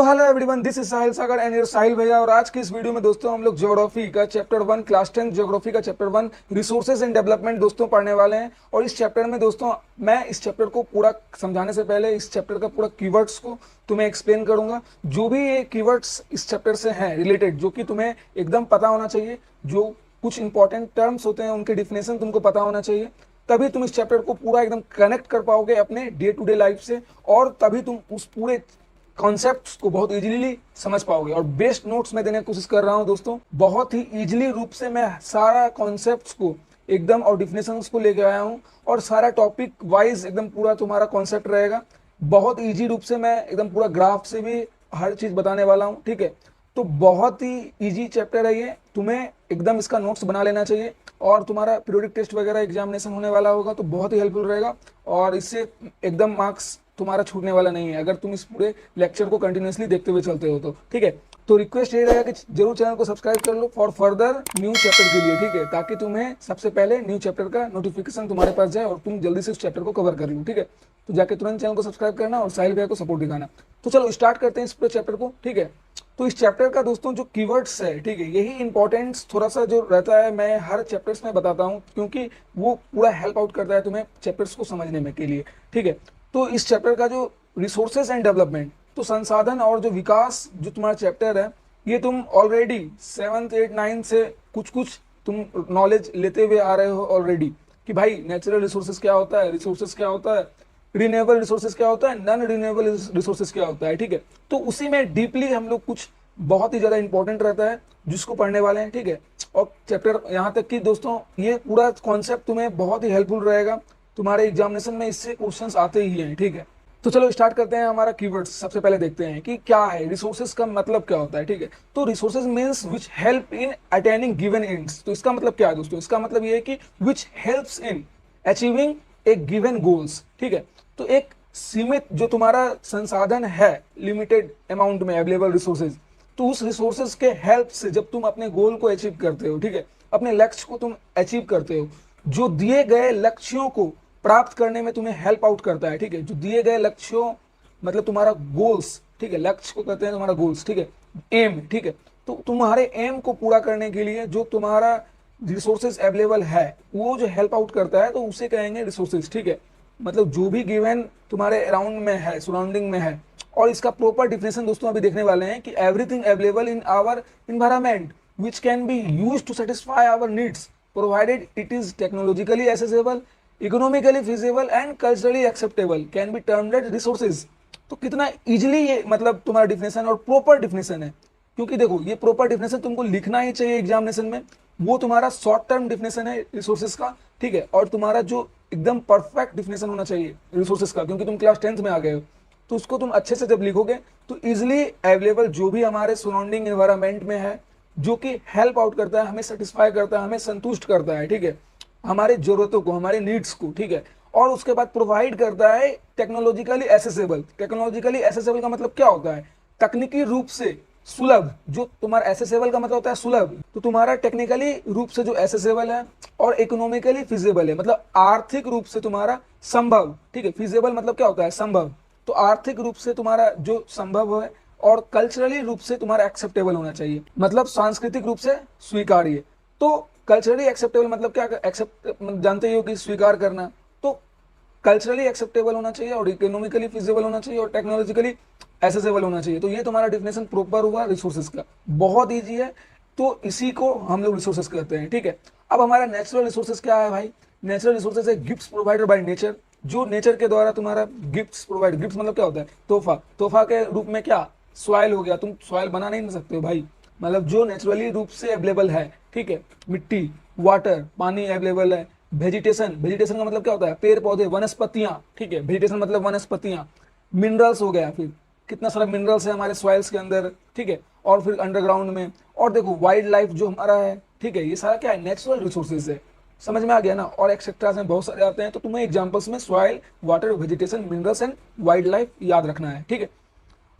तो hello everyone, this is Sahil Sagar and your Sahil भैया। और आज की इस वीडियो में दोस्तों हम लोग ज्योग्राफी का चैप्टर 1 क्लास 10 ज्योग्राफी का चैप्टर 1 रिसोर्सेज एंड डेवलपमेंट दोस्तों पढ़ने वाले हैं। और इस चैप्टर में दोस्तों मैं इस चैप्टर को पूरा समझाने से पहले इस चैप्टर का पूरा कीवर्ड्स को तुम्हें एक्सप्लेन करूंगा। जो भी ये कीवर्ड्स इस चैप्टर से हैं रिलेटेड, जो कि तुम्हें एकदम पता होना चाहिए, जो कुछ इंपॉर्टेंट टर्म्स होते हैं उनके डिफिनेशन तुमको पता होना चाहिए, तभी तुम इस चैप्टर को पूरा एकदम कनेक्ट कर पाओगे अपने डे टू डे लाइफ से। और तभी तुम उस पूरे कॉन्सेप्ट्स को बहुत इजीली समझ पाओगे। और बेस्ट नोट्स मैं देने की कोशिश कर रहा हूं दोस्तों, बहुत ही इजीली रूप से मैं सारा कॉन्सेप्ट्स को एकदम और डिफिनेशंस को लेके आया हूं। और सारा टॉपिक वाइज एकदम पूरा तुम्हारा कॉन्सेप्ट रहेगा। बहुत इजी रूप से मैं एकदम पूरा ग्राफ से भी हर चीज बताने वाला हूं, ठीक है। तो बहुत ही इजी चैप्टर है ये, तुम्हें एकदम इसका नोट्स बना लेना चाहिए। और तुम्हारा पीरियोडिक टेस्ट वगैरह एग्जामिनेशन होने वाला होगा तो बहुत ही हेल्पफुल रहेगा। और इससे एकदम मार्क्स तुम्हारा छूटने वाला नहीं है अगर तुम इस पूरे लेक्चर को कंटिन्यूअसली देखते हुए चलते हो तो, ठीक है। तो रिक्वेस्ट ये रहेगा कि जरूर चैनल को सब्सक्राइब कर लो फॉर फर्दर न्यू चैप्टर के लिए, ठीक है, ताकि तुम्हें सबसे पहले न्यू चैप्टर का नोटिफिकेशन तुम्हारे पास जाए और तुम जल्दी से उस चैप्टर को कवर कर लो, ठीक है। तो जाके तुरंत चैनल को सब्सक्राइब करना और साहिल भैया को सपोर्ट दिखाना। तो चलो स्टार्ट करते हैं इस पूरे चैप्टर को, ठीक है। तो इस चैप्टर का दोस्तों जो कीवर्ड्स है, ठीक है, यही इंपॉर्टेंस थोड़ा सा जो रहता है मैं हर चैप्टर्स में बताता हूँ, क्योंकि वो पूरा हेल्प आउट करता है तुम्हें चैप्टर्स को समझने में के लिए, ठीक है। तो इस चैप्टर का जो रिसोर्सेज एंड डेवलपमेंट, तो संसाधन और जो विकास जो तुम्हारा चैप्टर है, ये तुम ऑलरेडी 7th 8th 9th से कुछ कुछ तुम नॉलेज लेते हुए आ रहे हो ऑलरेडी, कि भाई नेचुरल रिसोर्सेज क्या होता है, रिसोर्सेज क्या होता है, रिन्यूएबल रिसोर्सेज क्या होता है, नॉन रिन्यूएबल रिसोर्सेज क्या होता है, ठीक है। तो उसी में डीपली हम लोग कुछ बहुत ही ज्यादा इंपॉर्टेंट रहता है जिसको पढ़ने वाले हैं, ठीक है। और चैप्टर यहाँ तक कि दोस्तों ये पूरा कॉन्सेप्ट तुम्हें बहुत ही हेल्पफुल रहेगा, तुम्हारे एग्जामिनेशन में इससे क्वेश्चंस आते ही हैं, ठीक है। तो चलो स्टार्ट करते हैं हमारा कीवर्ड्स। सबसे पहले देखते हैं कि क्या है रिसोर्सेज का मतलब क्या होता है, ठीक है। तो resources means which help in attaining given ends. तो इसका मतलब क्या है दोस्तों, इसका मतलब ये है कि which helps in achieving A given goals, ठीक है। तो एक सीमित जो तुम्हारा संसाधन है, लिमिटेड अमाउंट में अवेलेबल रिसोर्सेज, तो उस रिसोर्सेज के हेल्प से जब तुम अपने गोल को अचीव करते हो, ठीक है, अपने लक्ष्य को तुम अचीव करते हो, जो दिए गए लक्ष्यों को प्राप्त करने में तुम्हें हेल्प आउट करता है, ठीक है। जो दिए गए लक्ष्यों मतलब तुम्हारा गोल्स, ठीक है, लक्ष्य को कहते हैं तुम्हारा गोल्स, ठीक है, एम, ठीक है। तो तुम्हारे एम को पूरा करने के लिए जो तुम्हारा रिसोर्सेज अवेलेबल है वो जो हेल्प आउट करता है, तो उसे कहेंगे रिसोर्सेज, ठीक है। मतलब जो भी गिवन तुम्हारे अराउंड में है, सराउंडिंग में है। और इसका प्रॉपर डिफिनेशन दोस्तों अभी देखने वाले हैं कि everything available in our environment which can be used to satisfy our needs provided it is technologically accessible, economically feasible and culturally acceptable can be termed as resources। तो कितना इजीली ये मतलब तुम्हारा डिफिनेशन और प्रॉपर डिफिनेशन है, क्योंकि देखो ये प्रॉपर डिफिनेशन तुमको लिखना ही चाहिए एग्जामिनेशन में। वो तुम्हारा शॉर्ट टर्म डिफिनेशन है रिसोर्सेज का, ठीक है। और तुम्हारा जो एकदम परफेक्ट डिफिनेशन होना चाहिए रिसोर्सेज का, क्योंकि तुम क्लास 10th में आ गए हो, तो उसको तुम अच्छे से जब लिखोगे तो इजिली अवेलेबल जो भी हमारे सराउंडिंग एनवायरमेंट में है, जो कि हेल्प आउट करता है, हमें सेटिस्फाई करता है, हमें संतुष्ट करता है, ठीक है, हमारे जरूरतों को, हमारे नीड्स को, ठीक है। और उसके बाद प्रोवाइड करता है टेक्नोलॉजिकली एसेसेबल। टेक्नोलॉजिकली एसेसेबल का मतलब क्या होता है, तकनीकी रूप से सुलभ। जो तुम्हारा एसेसेबल का मतलब होता है सुलभ, तो तुम्हारा टेक्निकली रूप से जो एसेसेबल है और इकोनॉमिकली फिजिबल है, मतलब आर्थिक रूप से तुम्हारा संभव, ठीक है। फिजिबल मतलब क्या होता है, संभव। तो आर्थिक रूप से तुम्हारा जो संभव है और कल्चरली रूप से तुम्हारा एक्सेप्टेबल होना चाहिए, मतलब सांस्कृतिक रूप से स्वीकार्य। तो कल्चरली एक्सेप्टेबल मतलब क्या, एक्सेप्ट जानते ही हो कि स्वीकार करना। तो कल्चरली एक्सेप्टेबल होना चाहिए और इकोनॉमिकली फिजिबल होना चाहिए और टेक्नोलॉजिकली एसेसेबल होना चाहिए। तो ये तुम्हारा डिफिनेशन प्रॉपर हुआ रिसोर्सेज का, बहुत ईजी है। तो इसी को हम लोग रिसोर्सेज कहते हैं, ठीक है। अब हमारा नेचुरल रिसोर्सेज क्या है भाई, नेचुरल रिसोर्सेज है गिफ्ट्स प्रोवाइडेड बाय नेचर। जो नेचर के द्वारा तुम्हारा गिफ्ट्स प्रोवाइड, गिफ्ट्स मतलब क्या होता है, तोहफा। तोहफा के रूप में क्या, सॉइल हो गया, तुम सॉइल बना नहीं सकते हो भाई, मतलब जो नेचुरली रूप से अवेलेबल है, ठीक है। मिट्टी, वाटर, पानी अवेलेबल है। वेजिटेशन, वेजिटेशन का मतलब क्या होता है, पेड़ पौधे, वनस्पतियां, ठीक है। वेजिटेशन मतलब वनस्पतियां। मिनरल्स हो गया, फिर कितना सारा मिनरल्स है हमारे सॉइल्स के अंदर, ठीक है। और फिर अंडरग्राउंड में, और देखो वाइल्ड लाइफ जो हमारा है, ठीक है। ये सारा क्या है, नेचुरल रिसोर्सेज है, समझ में आ गया ना। और एक्सेट्रा में बहुत सारे आते हैं, तो तुम्हें एग्जांपल्स में soil, water, vegetation, minerals and wild life याद रखना है, ठीक है।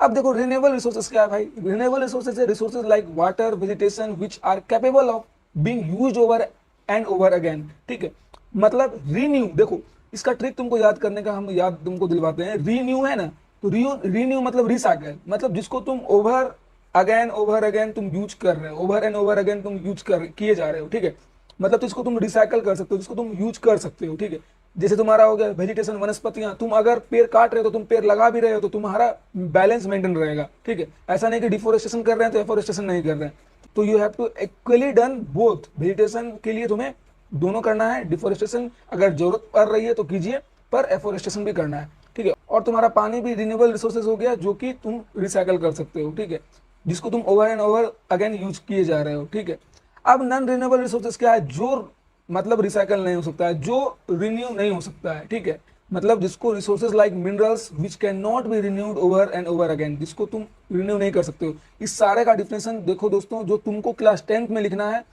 अब देखो रिन्यूएबल रिसोर्सेज क्या है भाई, रिन्यूएबल रिसोर्सेज है resources like water, vegetation which are capable of being used over and over again, ठीक है। मतलब रीन्यू, देखो इसका ट्रिक तुमको याद करने का हम याद तुमको दिलवाते हैं। रीन्यू है ना, तो रीन्यू मतलब रिसाइकल, मतलब जिसको तुम ओवर अगेन तुम यूज कर रहे हो, ओवर एंड ओवर अगेन तुम यूज कर किए जा रहे हो, ठीक है। मतलब तो इसको तुम रिसाइकल कर सकते हो, जिसको तुम यूज कर सकते हो, ठीक है। जैसे तुम्हारा हो गया वेजिटेशन, वनस्पतियां, तुम अगर पेड़ काट रहे हो तो तुम पेड़ लगा भी रहे हो तो तुम्हारा बैलेंस मेंटेन रहेगा, ठीक है। ऐसा नहीं कि डिफोरेस्टेशन कर रहे हैं तो एफोरेस्टेशन नहीं कर रहे हैं। तो you have to equally done both. Vegetation के लिए तुम्हें दोनों करना है, डिफोरेस्टेशन अगर जरूरत पड़ रही है तो कीजिए, पर एफोरेस्टेशन भी करना है, ठीक है। और तुम्हारा पानी भी रिन्यूएबल रिसोर्सेज हो गया, जो कि तुम रिसाइकल कर सकते हो, ठीक है, जिसको तुम over and over again use किए जा रहे हो, ठीक है। अब नॉन रिन्यूएबल रिसोर्सेज क्या है? जो मतलब रिसाइकल नहीं हो सकता है, जो रिन्यू नहीं हो सकता है, ठीक है। मतलब जिसको resources like minerals which can not be renewed over and over again, जिसको तुम रिन्यू नहीं कर सकते हो। इस सारे का डिफिनेशन देखो दोस्तों, जो तुमको क्लास 10th में लिखना है,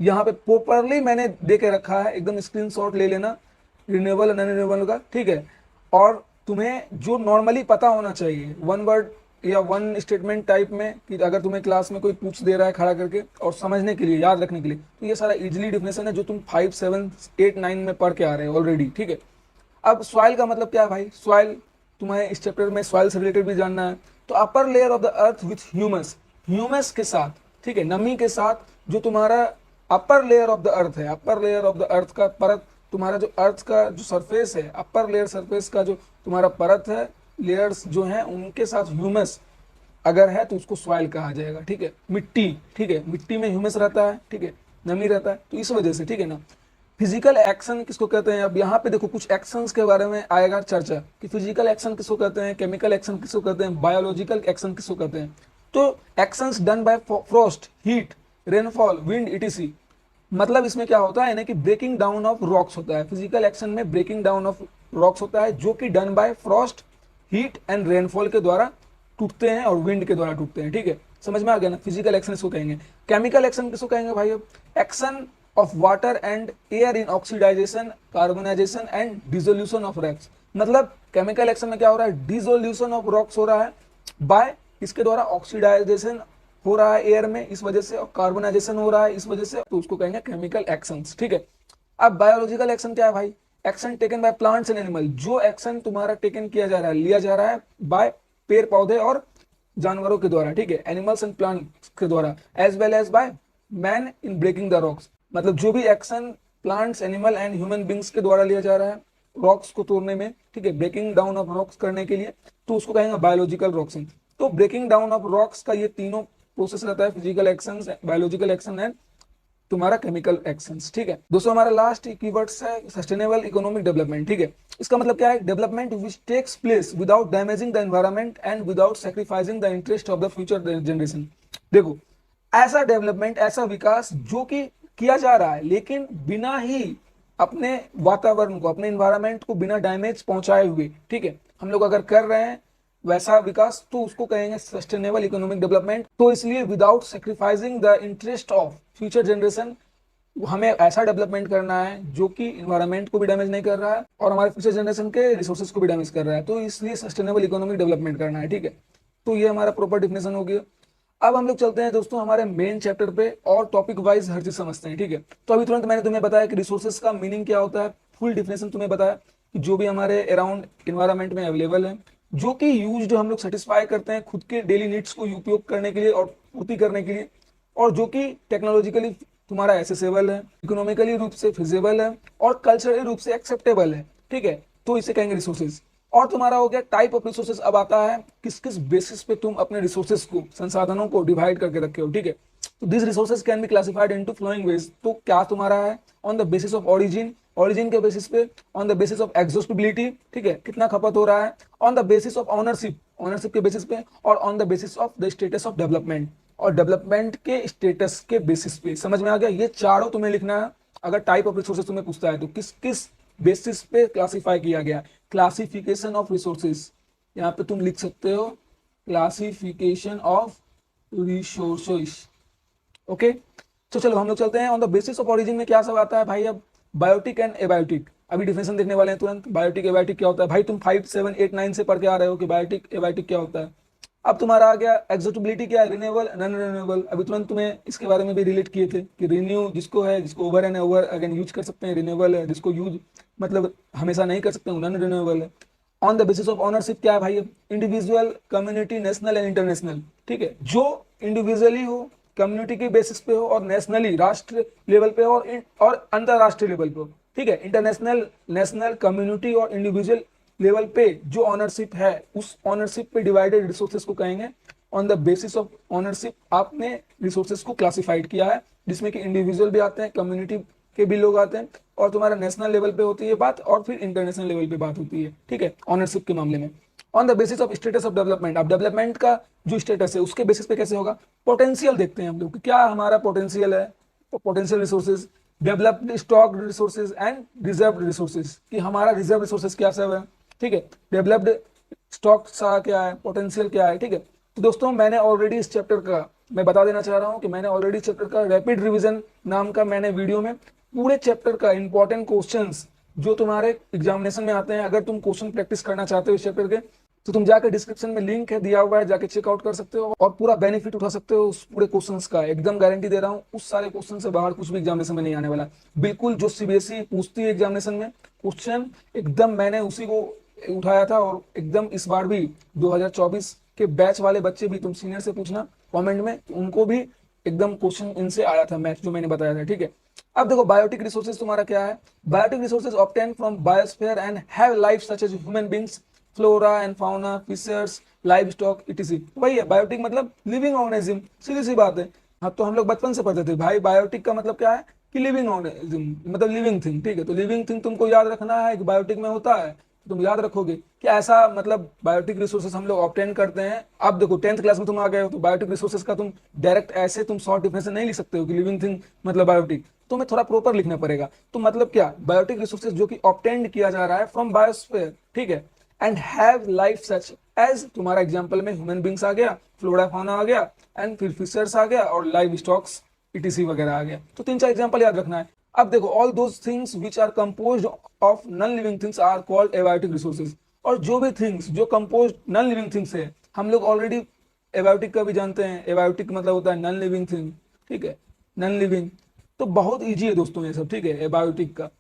यहाँ पे प्रॉपरली मैंने दे के रखा है, एकदम स्क्रीनशॉट ले लेना रिन्यूएबल नॉन रिन्यूएबल का, ठीक है। और तुम्हें जो नॉर्मली पता होना चाहिए, वन वर्ड या वन स्टेटमेंट टाइप में, कि अगर तुम्हें क्लास में कोई पूछ दे रहा है खड़ा करके और समझने के लिए, याद रखने के लिए, तो ये सारा इजीली डिफिनेशन है जो तुम 5, 7, 8, 9 में पढ़ के आ रहे हो ऑलरेडी, ठीक है। अब सॉइल का मतलब क्या है भाई? सॉइल तुम्हें इस चैप्टर में सॉइल से रिलेटेड भी जानना है। तो upper layer of the earth with humus, humus के साथ, ठीक है, नमी के साथ, जो तुम्हारा upper layer of the earth है, upper layer of the earth का परत, तुम्हारा जो अर्थ का जो सरफेस है, अपर लेयर सरफेस का जो तुम्हारा परत है, लेयर्स जो हैं उनके साथ ह्यूमस अगर है तो उसको सॉइल कहा जाएगा, ठीक है। मिट्टी, ठीक है, मिट्टी में ह्यूमस रहता है, ठीक है, नमी रहता है, तो इस वजह से, ठीक है ना। फिजिकल एक्शन किसको कहते हैं? अब यहाँ पे देखो कुछ एक्शंस के बारे में आएगा चर्चा, कि फिजिकल एक्शन किसको कहते हैं, केमिकल एक्शन किसको कहते हैं, बायोलॉजिकल एक्शन किसको कहते हैं। तो actions done by Frost, heat, rainfall, wind, etc., मतलब इसमें क्या होता है ना, कि ब्रेकिंग डाउन ऑफ रॉक्स होता है। फिजिकल एक्शन में ब्रेकिंग डाउन ऑफ रॉक्स होता है, जो कि done by Frost, heat and rainfall के द्वारा टूटते हैं और विंड के द्वारा टूटते हैं, ठीक है। समझ में आ गया ना? फिजिकल एक्शन इसको कहेंगे। केमिकल एक्शन किसको कहेंगे भाई? अब action of water and air in oxidisation, carbonisation and dissolution of rocks. मतलब केमिकल एक्शन में क्या हो रहा है? डिसोल्यूशन ऑफ रॉक्स हो रहा है बाय इसके द्वारा, ऑक्सीडाइजेशन हो रहा है एयर में इस वजह से, और कार्बोनाइजेशन हो रहा है इस वजह से, तो उसको कहेंगे केमिकल एक्शंस, ठीक है। अब बायोलॉजिकल एक्शन क्या है भाई? Action taken by plants and animal, जो एक्शन तुम्हारा टेकन किया जा रहा है, लिया जा रहा है बाय पेड़ पौधे और जानवरों के द्वारा, ठीक है, एनिमल्स एंड प्लांट्स के द्वारा, as well as by man in breaking the rocks. मतलब जो भी action plants, animal and human beings के द्वारा लिया जा रहा है रॉक्स को तोड़ने में, ठीक है, ब्रेकिंग डाउन ऑफ रॉक्स करने के लिए, तो उसको कहेंगे बायोलॉजिकल रॉक्स। तो ब्रेकिंग डाउन ऑफ रॉक्स का ये तीनों प्रोसेस रहता है, physical action, biological action and तुम्हारा केमिकल एक्शंस, ठीक है दोस्तों। हमारा लास्ट कीवर्ड्स है सस्टेनेबल इकोनॉमिक डेवलपमेंट, ठीक है। इसका मतलब क्या है? Development which takes place without damaging the environment and without sacrificing the interest of the future generation. देखो, ऐसा डेवलपमेंट, ऐसा विकास जो कि किया जा रहा है, लेकिन बिना ही अपने वातावरण को, अपने एनवायरनमेंट को बिना डैमेज पहुंचाए हुए, ठीक है, हम लोग अगर कर रहे हैं वैसा विकास, तो उसको कहेंगे सस्टेनेबल इकोनॉमिक डेवलपमेंट। तो इसलिए without sacrificing the interest of future generation, हमें ऐसा डेवलपमेंट करना है जो कि इन्वायरमेंट को भी डैमेज नहीं कर रहा है और हमारे फ्यूचर जनरेशन के रिसोर्सेज को भी डैमेज कर रहा है, तो इसलिए सस्टेनेबल इकोनॉमिक डेवलपमेंट करना है, ठीक है। तो ये हमारा प्रॉपर डिफिनेशन हो गया। अब हम लोग चलते हैं दोस्तों हमारे मेन चैप्टर पे और टॉपिक वाइज हर चीज समझते हैं, ठीक है। तो अभी तुरंत मैंने तुम्हें बताया कि रिसोर्सेज का मीनिंग क्या होता है, फुल डिफिनेशन तुम्हें बताया कि जो भी हमारे अराउंड इन्वायरमेंट में अवेलेबल है, जो कि यूज हम लोग सेटिस्फाई करते हैं खुद के डेली नीड्स को उपयोग करने के लिए और पूर्ति करने के लिए, और जो कि टेक्नोलॉजिकली तुम्हारा एसेसेबल है, इकोनॉमिकली रूप से फिजिबल है और कल्चरली रूप से एक्सेप्टेबल है, ठीक है। तो इसे कहेंगे रिसोर्सेज। और तुम्हारा हो गया टाइप ऑफ रिसोर्सेज। अब आता है किस किस बेसिस पे तुम अपने रिसोर्सेज को, संसाधनों को डिवाइड करके रखे हो, ठीक है। तो this resources can be classified into flowing ways. तो क्या तुम्हारा है? On the basis of origin, origin के बेसिस पे, on the basis of exhaustibility, ठीक है, कितना खपत हो रहा है, on the basis of ownership, ownership के बेसिस पे, और on the basis of the status of development, और डेवलपमेंट के स्टेटस के बेसिस पे। समझ में आ गया? ये चारों तुम्हें लिखना है अगर टाइप ऑफ रिसोर्सेज तुम्हें पूछता है तो किस किस बेसिस पे क्लासिफाई किया गया। क्लासिफिकेशन ऑफ रिसोर्सेज, यहाँ पे तुम लिख सकते हो क्लासिफिकेशन ऑफ रिसोर्सेज, ओके। तो चलो हम लोग चलते हैं on the basis of origin में क्या सब आता है भाई। अब बायोटिक एंड एबायोटिक, अभी डिफिनेशन देखने वाले हैं तुरंत। बायोटिक एबायोटिक क्या होता है भाई? तुम 5, 7, 8, 9 से पढ़ के आ रहे हो कि बायोटिक एबायोटिक क्या होता है। अब तुम्हारा आ गया एक्सोटिबिलिटी क्या है, रिन्यूएबल नॉन रिन्यूएबल। अभी तुरंत तुम्हें इसके बारे में भी रिलेट किए थे कि रिन्यू जिसको है, जिसको over and over again use कर सकते हैं, रिन्यूएबल है, जिसको यूज मतलब हमेशा नहीं कर सकते नॉन रिन्यूएबल है। On the basis of ownership क्या है भाई, individual, community, national and international. ठीक है, जो इंडिविजुअली हो, कम्युनिटी के बेसिस पे हो, और नेशनली राष्ट्र लेवल पे हो, और अंतरराष्ट्रीय लेवल पे हो। ठीक है, इंटरनेशनल, नेशनल, कम्युनिटी और इंडिविजुअल लेवल पे जो ऑनरशिप है, उस ऑनरशिप पे डिवाइडेड रिसोर्सेज को कहेंगे। On the basis of ownership आपने रिसोर्सेज को क्लासिफाइड किया है, जिसमें कि इंडिविजुअल भी आते हैं, कम्युनिटी के भी लोग आते हैं, और तुम्हारा नेशनल लेवल पे होती है बात, और फिर इंटरनेशनल लेवल पे बात होती है। ठीक है, ऑनरशिप के मामले में। On the basis of status of development, अब डेवलपमेंट का जो स्टेटस है उसके बेसिस पे कैसे होगा, पोटेंशियल देखते हैं हम लोग, क्या हमारा पोटेंशियल है, potential resources, developed stock resources and reserve resources, कि हमारा रिजर्व रिसोर्सेज क्या सब है। ठीक है, डेवलप्ड स्टॉक सा क्या है, पोटेंशियल क्या है। ठीक है, तो दोस्तों मैंने ऑलरेडी इस चैप्टर का, मैं बता देना चाह रहा हूं कि मैंने ऑलरेडी चैप्टर का रैपिड रिवीजन नाम का मैंने वीडियो में पूरे चैप्टर का इंपॉर्टेंट क्वेश्चंस जो तुम्हारे एग्जामिनेशन में आते हैं, अगर तुम क्वेश्चन प्रैक्टिस करना चाहते हो इस चैप्टर के, तो तुम जाकर डिस्क्रिप्शन में लिंक है दिया हुआ है, जाके चेकआउट कर सकते हो और पूरा बेनिफिट उठा सकते हो उस पूरे क्वेश्चंस का। एकदम गारंटी दे रहा हूँ, उस सारे क्वेश्चन से बाहर कुछ भी एग्जामिनेशन में नहीं आने वाला। बिल्कुल जो सीबीएसई पूछती है एग्जामिनेशन में क्वेश्चन, एकदम मैंने उसी को उठाया था, और एकदम इस बार भी 2024 के बैच वाले बच्चे भी, तुम सीनियर से पूछना कमेंट में, उनको भी एकदम क्वेश्चन इनसे आया था मैथ जो मैंने बताया था। ठीक है, अब देखो बायोटिक रिसोर्सेज तुम्हारा क्या है, biotic resources obtain from biosphere and have life such as human beings, flora and fauna, fishers, livestock etc. वही है बायोटिक, मतलब लिविंग ऑर्गेनिज्म, सीधी सी बात है। हाँ, तो हम लोग बचपन से पढ़ते थे भाई, बायोटिक का मतलब क्या है कि लिविंग ऑर्गेनिज्म, मतलब लिविंग थिंग। ठीक है, तो लिविंग थिंग तुमको याद रखना है कि बायोटिक में होता है, तुम याद रखोगे कि ऐसा, मतलब बायोटिक रिसोर्सेज हम लोग ऑब्टेन करते हैं। अब देखो 10th क्लास में तुम आ गए हो, तो बायोटिक रिसोर्सेज का तुम डायरेक्ट ऐसे तुम शॉर्ट डिफिनेशन नहीं लिख सकते हो कि लिविंग थिंग मतलब बायोटिक, तुम्हें थोड़ा प्रॉपर लिखना पड़ेगा। तो मतलब क्या, बायोटिक रिसोर्सेज जो कि ऑब्टेन्ड किया जा रहा है फ्रॉम बायोस्फीयर। ठीक है, and have life such as, तुम्हारा एग्जांपल में ह्यूमन बींग्स आ गया, फ्लोरा फाउना आ गया, एंड फिर फिशर्स आ गया, और लाइव स्टॉक्स ईटीसी वगैरह आ गया। तो 3-4 एग्जांपल याद रखना है। अब देखो, all those things which are composed of non living things are called abiotic resources. और जो भी थिंग्स जो कंपोज्ड नॉन लिविंग थिंग्स है, हम लोग ऑलरेडी एबायोटिक का भी जानते हैं, एबायोटिक मतलब होता है नॉन लिविंग थिंग। ठीक है, नॉन लिविंग, तो बहुत इजी है दोस्तों ये सब। ठीक है, एबायोटिक का,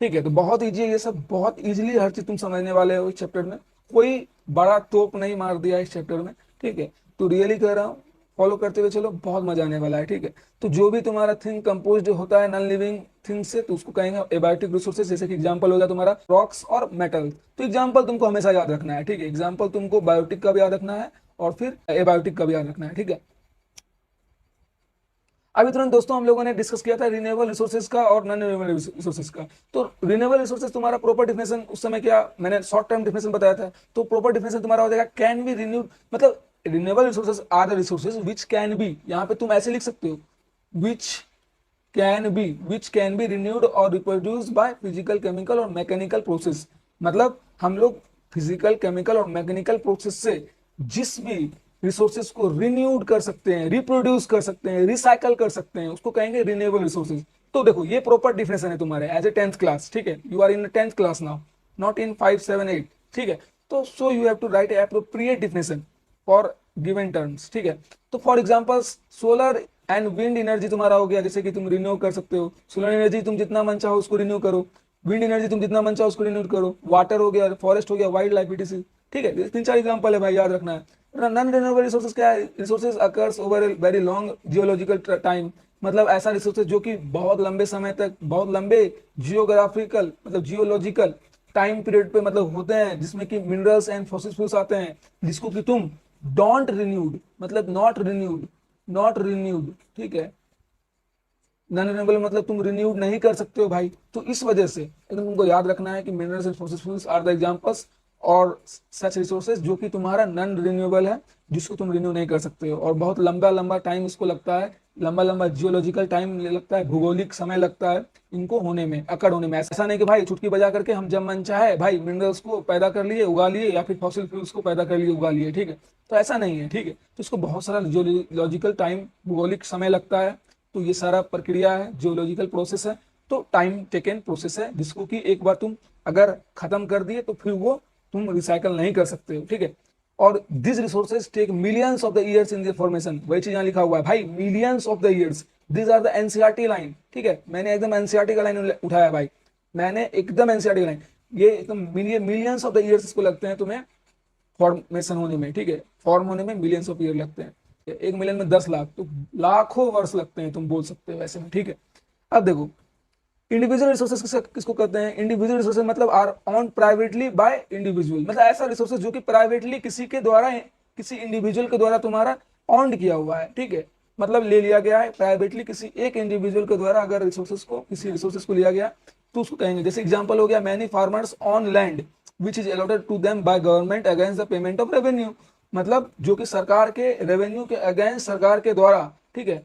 ठीक है, तो बहुत इजी है ये सब, बहुत इजीली हर चीज तुम समझने वाले हो इस चैप्टर में, कोई बड़ा तोप नहीं मार दिया इस चैप्टर में। ठीक है, तो रियली कह रहा हूँ, फॉलो करते हुए चलो, बहुत मजा आने वाला है। ठीक है, तो जो भी तुम्हारा थिंग कंपोज्ड होता है नॉन लिविंग थिंग से, तो उसको कहेंगे एबायोटिक रिसोर्सेज। जैसे कि एग्जांपल हो गया तुम्हारा रॉक्स और मेटल, तो एग्जांपल तुमको हमेशा याद रखना है। ठीक है, एग्जांपल तुमको बायोटिक का भी याद रखना है और फिर एबायोटिक का भी याद रखना है। ठीक है, अभी तुरंत दोस्तों हम लोगों ने डिस्कस किया था रिन्यूएबल रिसोर्सेज का और नॉन रिन्यूएबल रिसोर्सेज का। तो रिन्यूएबल रिसोर्सेज तुम्हारा प्रॉपर डिफिनेशन उस समय क्या, मैंने शॉर्ट टर्म डिफिनेशन बताया था, तो प्रॉपर डिफिनेशन तुम्हारा हो जाएगा कैन बी रिन्यूड, मतलब renewable resources are the resources which can be, यहाँ पे तुम ऐसे लिख सकते हो which can be renewed or reproduced by physical, chemical और मैकेनिकल प्रोसेस। मतलब हम लोग फिजिकल, केमिकल और मैकेनिकल प्रोसेस से जिस भी रिसोर्सेज को रिन्यूड कर सकते हैं, रिप्रोड्यूस कर सकते हैं, रिसाइकल कर सकते हैं, उसको कहेंगे रिन्यूएबल रिसोर्सेज। तो देखो ये प्रॉपर डिफिनेशन है तुम्हारे एज ए 10th क्लास। ठीक है, you are in 10th class now, not in 5, 7, 8। ठीक है, तो so you have to write appropriate definition for given terms. ठीक है, तो for example solar and wind energy तुम्हारा हो गया, जैसे कि तुम रिन्यू कर सकते हो, सोलर एनर्जी तुम जितना मन चाहो उसको रिन्यू करो, विंड एनर्जी तुम जितना मन चाहो उसको रिन्यू करो, वाटर हो गया, फॉरेस्ट हो गया, वाइल्ड लाइफ इटीसी। ठीक है, 3-4 एग्जांपल है भाई, याद रखना है। नॉन रिन्यूएबल रिसोर्सेज क्या है, resources occurs over a very long geological time, मतलब ऐसा रिसोर्सेज जो कि बहुत लंबे समय तक, बहुत लंबे जियोग्राफिकल मतलब जियोलॉजिकल टाइम पीरियड पे मतलब होते हैं, जिसमें कि मिनरल्स एंड फॉसिल फ्यूल्स आते हैं, जिसको कि तुम डोंट रिन्यूड, मतलब नॉट रिन्यूड। ठीक है, नॉन रिन्यूएबल मतलब तुम रिन्यूड नहीं कर सकते हो भाई। तो इस वजह से एकदम तुमको याद रखना है कि minerals and fossil fuels are the examples और सच रिसोर्सेज जो कि तुम्हारा नॉन रिन्यूएबल है, जिसको तुम रिन्यू नहीं कर सकते हो, और बहुत लंबा लंबा टाइम इसको लगता है, लंबा लंबा जियोलॉजिकल टाइम लगता है, भूगोलिक समय लगता है इनको होने में, अकड़ होने में। ऐसा नहीं कि भाई चुटकी बजा करके हम जब मन चाहे भाई मिनरल्स को पैदा कर लिए उगा लिए, या फिर फॉसिल फ्यूल्स को पैदा कर लिए उगा लिए। ठीक है, तो ऐसा नहीं है। ठीक है, तो इसको बहुत सारा जियोलॉजिकल टाइम, भूगोलिक समय लगता है। तो ये सारा प्रक्रिया है, जियोलॉजिकल प्रोसेस है, तो टाइम टेकन प्रोसेस है, जिसको कि एक बार तुम अगर खत्म कर दिए तो फिर वो तुम रिसाइकल नहीं कर सकते हो। ठीक है, और this resources take millions of the years in the formation, वही चीज यहाँ लिखा हुआ है भाई, millions of the years, this are the NCERT line. ठीक है, मैंने एकदम एनसीईआरटी का लाइन उठाया भाई, मैंने एकदम एनसीईआरटी लाइन, ये एकदम मिलियंस ऑफ द ईयर्स इसको लगते हैं तुम्हें फॉर्मेशन होने में, ठीक है, फॉर्म होने में मिलियंस ऑफ ईयर लगते हैं। 1 मिलियन में 10 लाख, तो लाखों वर्ष लगते हैं, तुम बोल सकते हो वैसे में, ठीक है। अब देखो इंडिविजुअल रिसोर्सेज किसको कहते हैं? इंडिविजुअल रिसोर्सेज मतलब are owned privately by individual, मतलब ऐसा रिसोर्सेज जो कि प्राइवेटली किसी के द्वारा, किसी इंडिविजुअल के द्वारा तुम्हारा ऑन किया हुआ है, ठीक है, मतलब ले लिया गया है प्राइवेटली किसी एक इंडिविजुअल के द्वारा। अगर रिसोर्सेज को, किसी रिसोर्सेज को लिया गया तो उसको कहेंगे, जैसे एग्जांपल हो गया many farmers own land which is allotted to them by government against the payment of revenue, मतलब जो कि सरकार के रेवेन्यू के अगेंस्ट सरकार के द्वारा, ठीक है,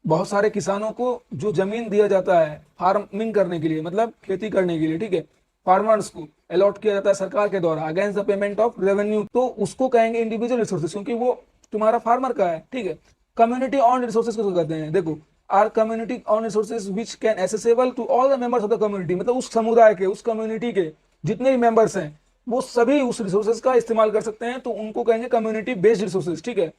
बहुत सारे किसानों को जो जमीन दिया जाता है फार्मिंग करने के लिए, मतलब खेती करने के लिए, ठीक है, फार्मर्स को अलॉट किया जाता है सरकार के द्वारा against the payment of revenue, तो उसको कहेंगे इंडिविजुअल रिसोर्सेज, क्योंकि वो तुम्हारा फार्मर का है, ठीक है। कम्युनिटी ऑन रिसोर्सेज को कहते हैं, देखो are community owned resources which can accessible to all the members of the community, मतलब उस समुदाय के, उस कम्युनिटी के जितने भी मेंबर्स हैं वो सभी उस रिसोर्सेज का इस्तेमाल कर सकते हैं, तो उनको कहेंगे कम्युनिटी बेस्ड रिसोर्सेज, ठीक है,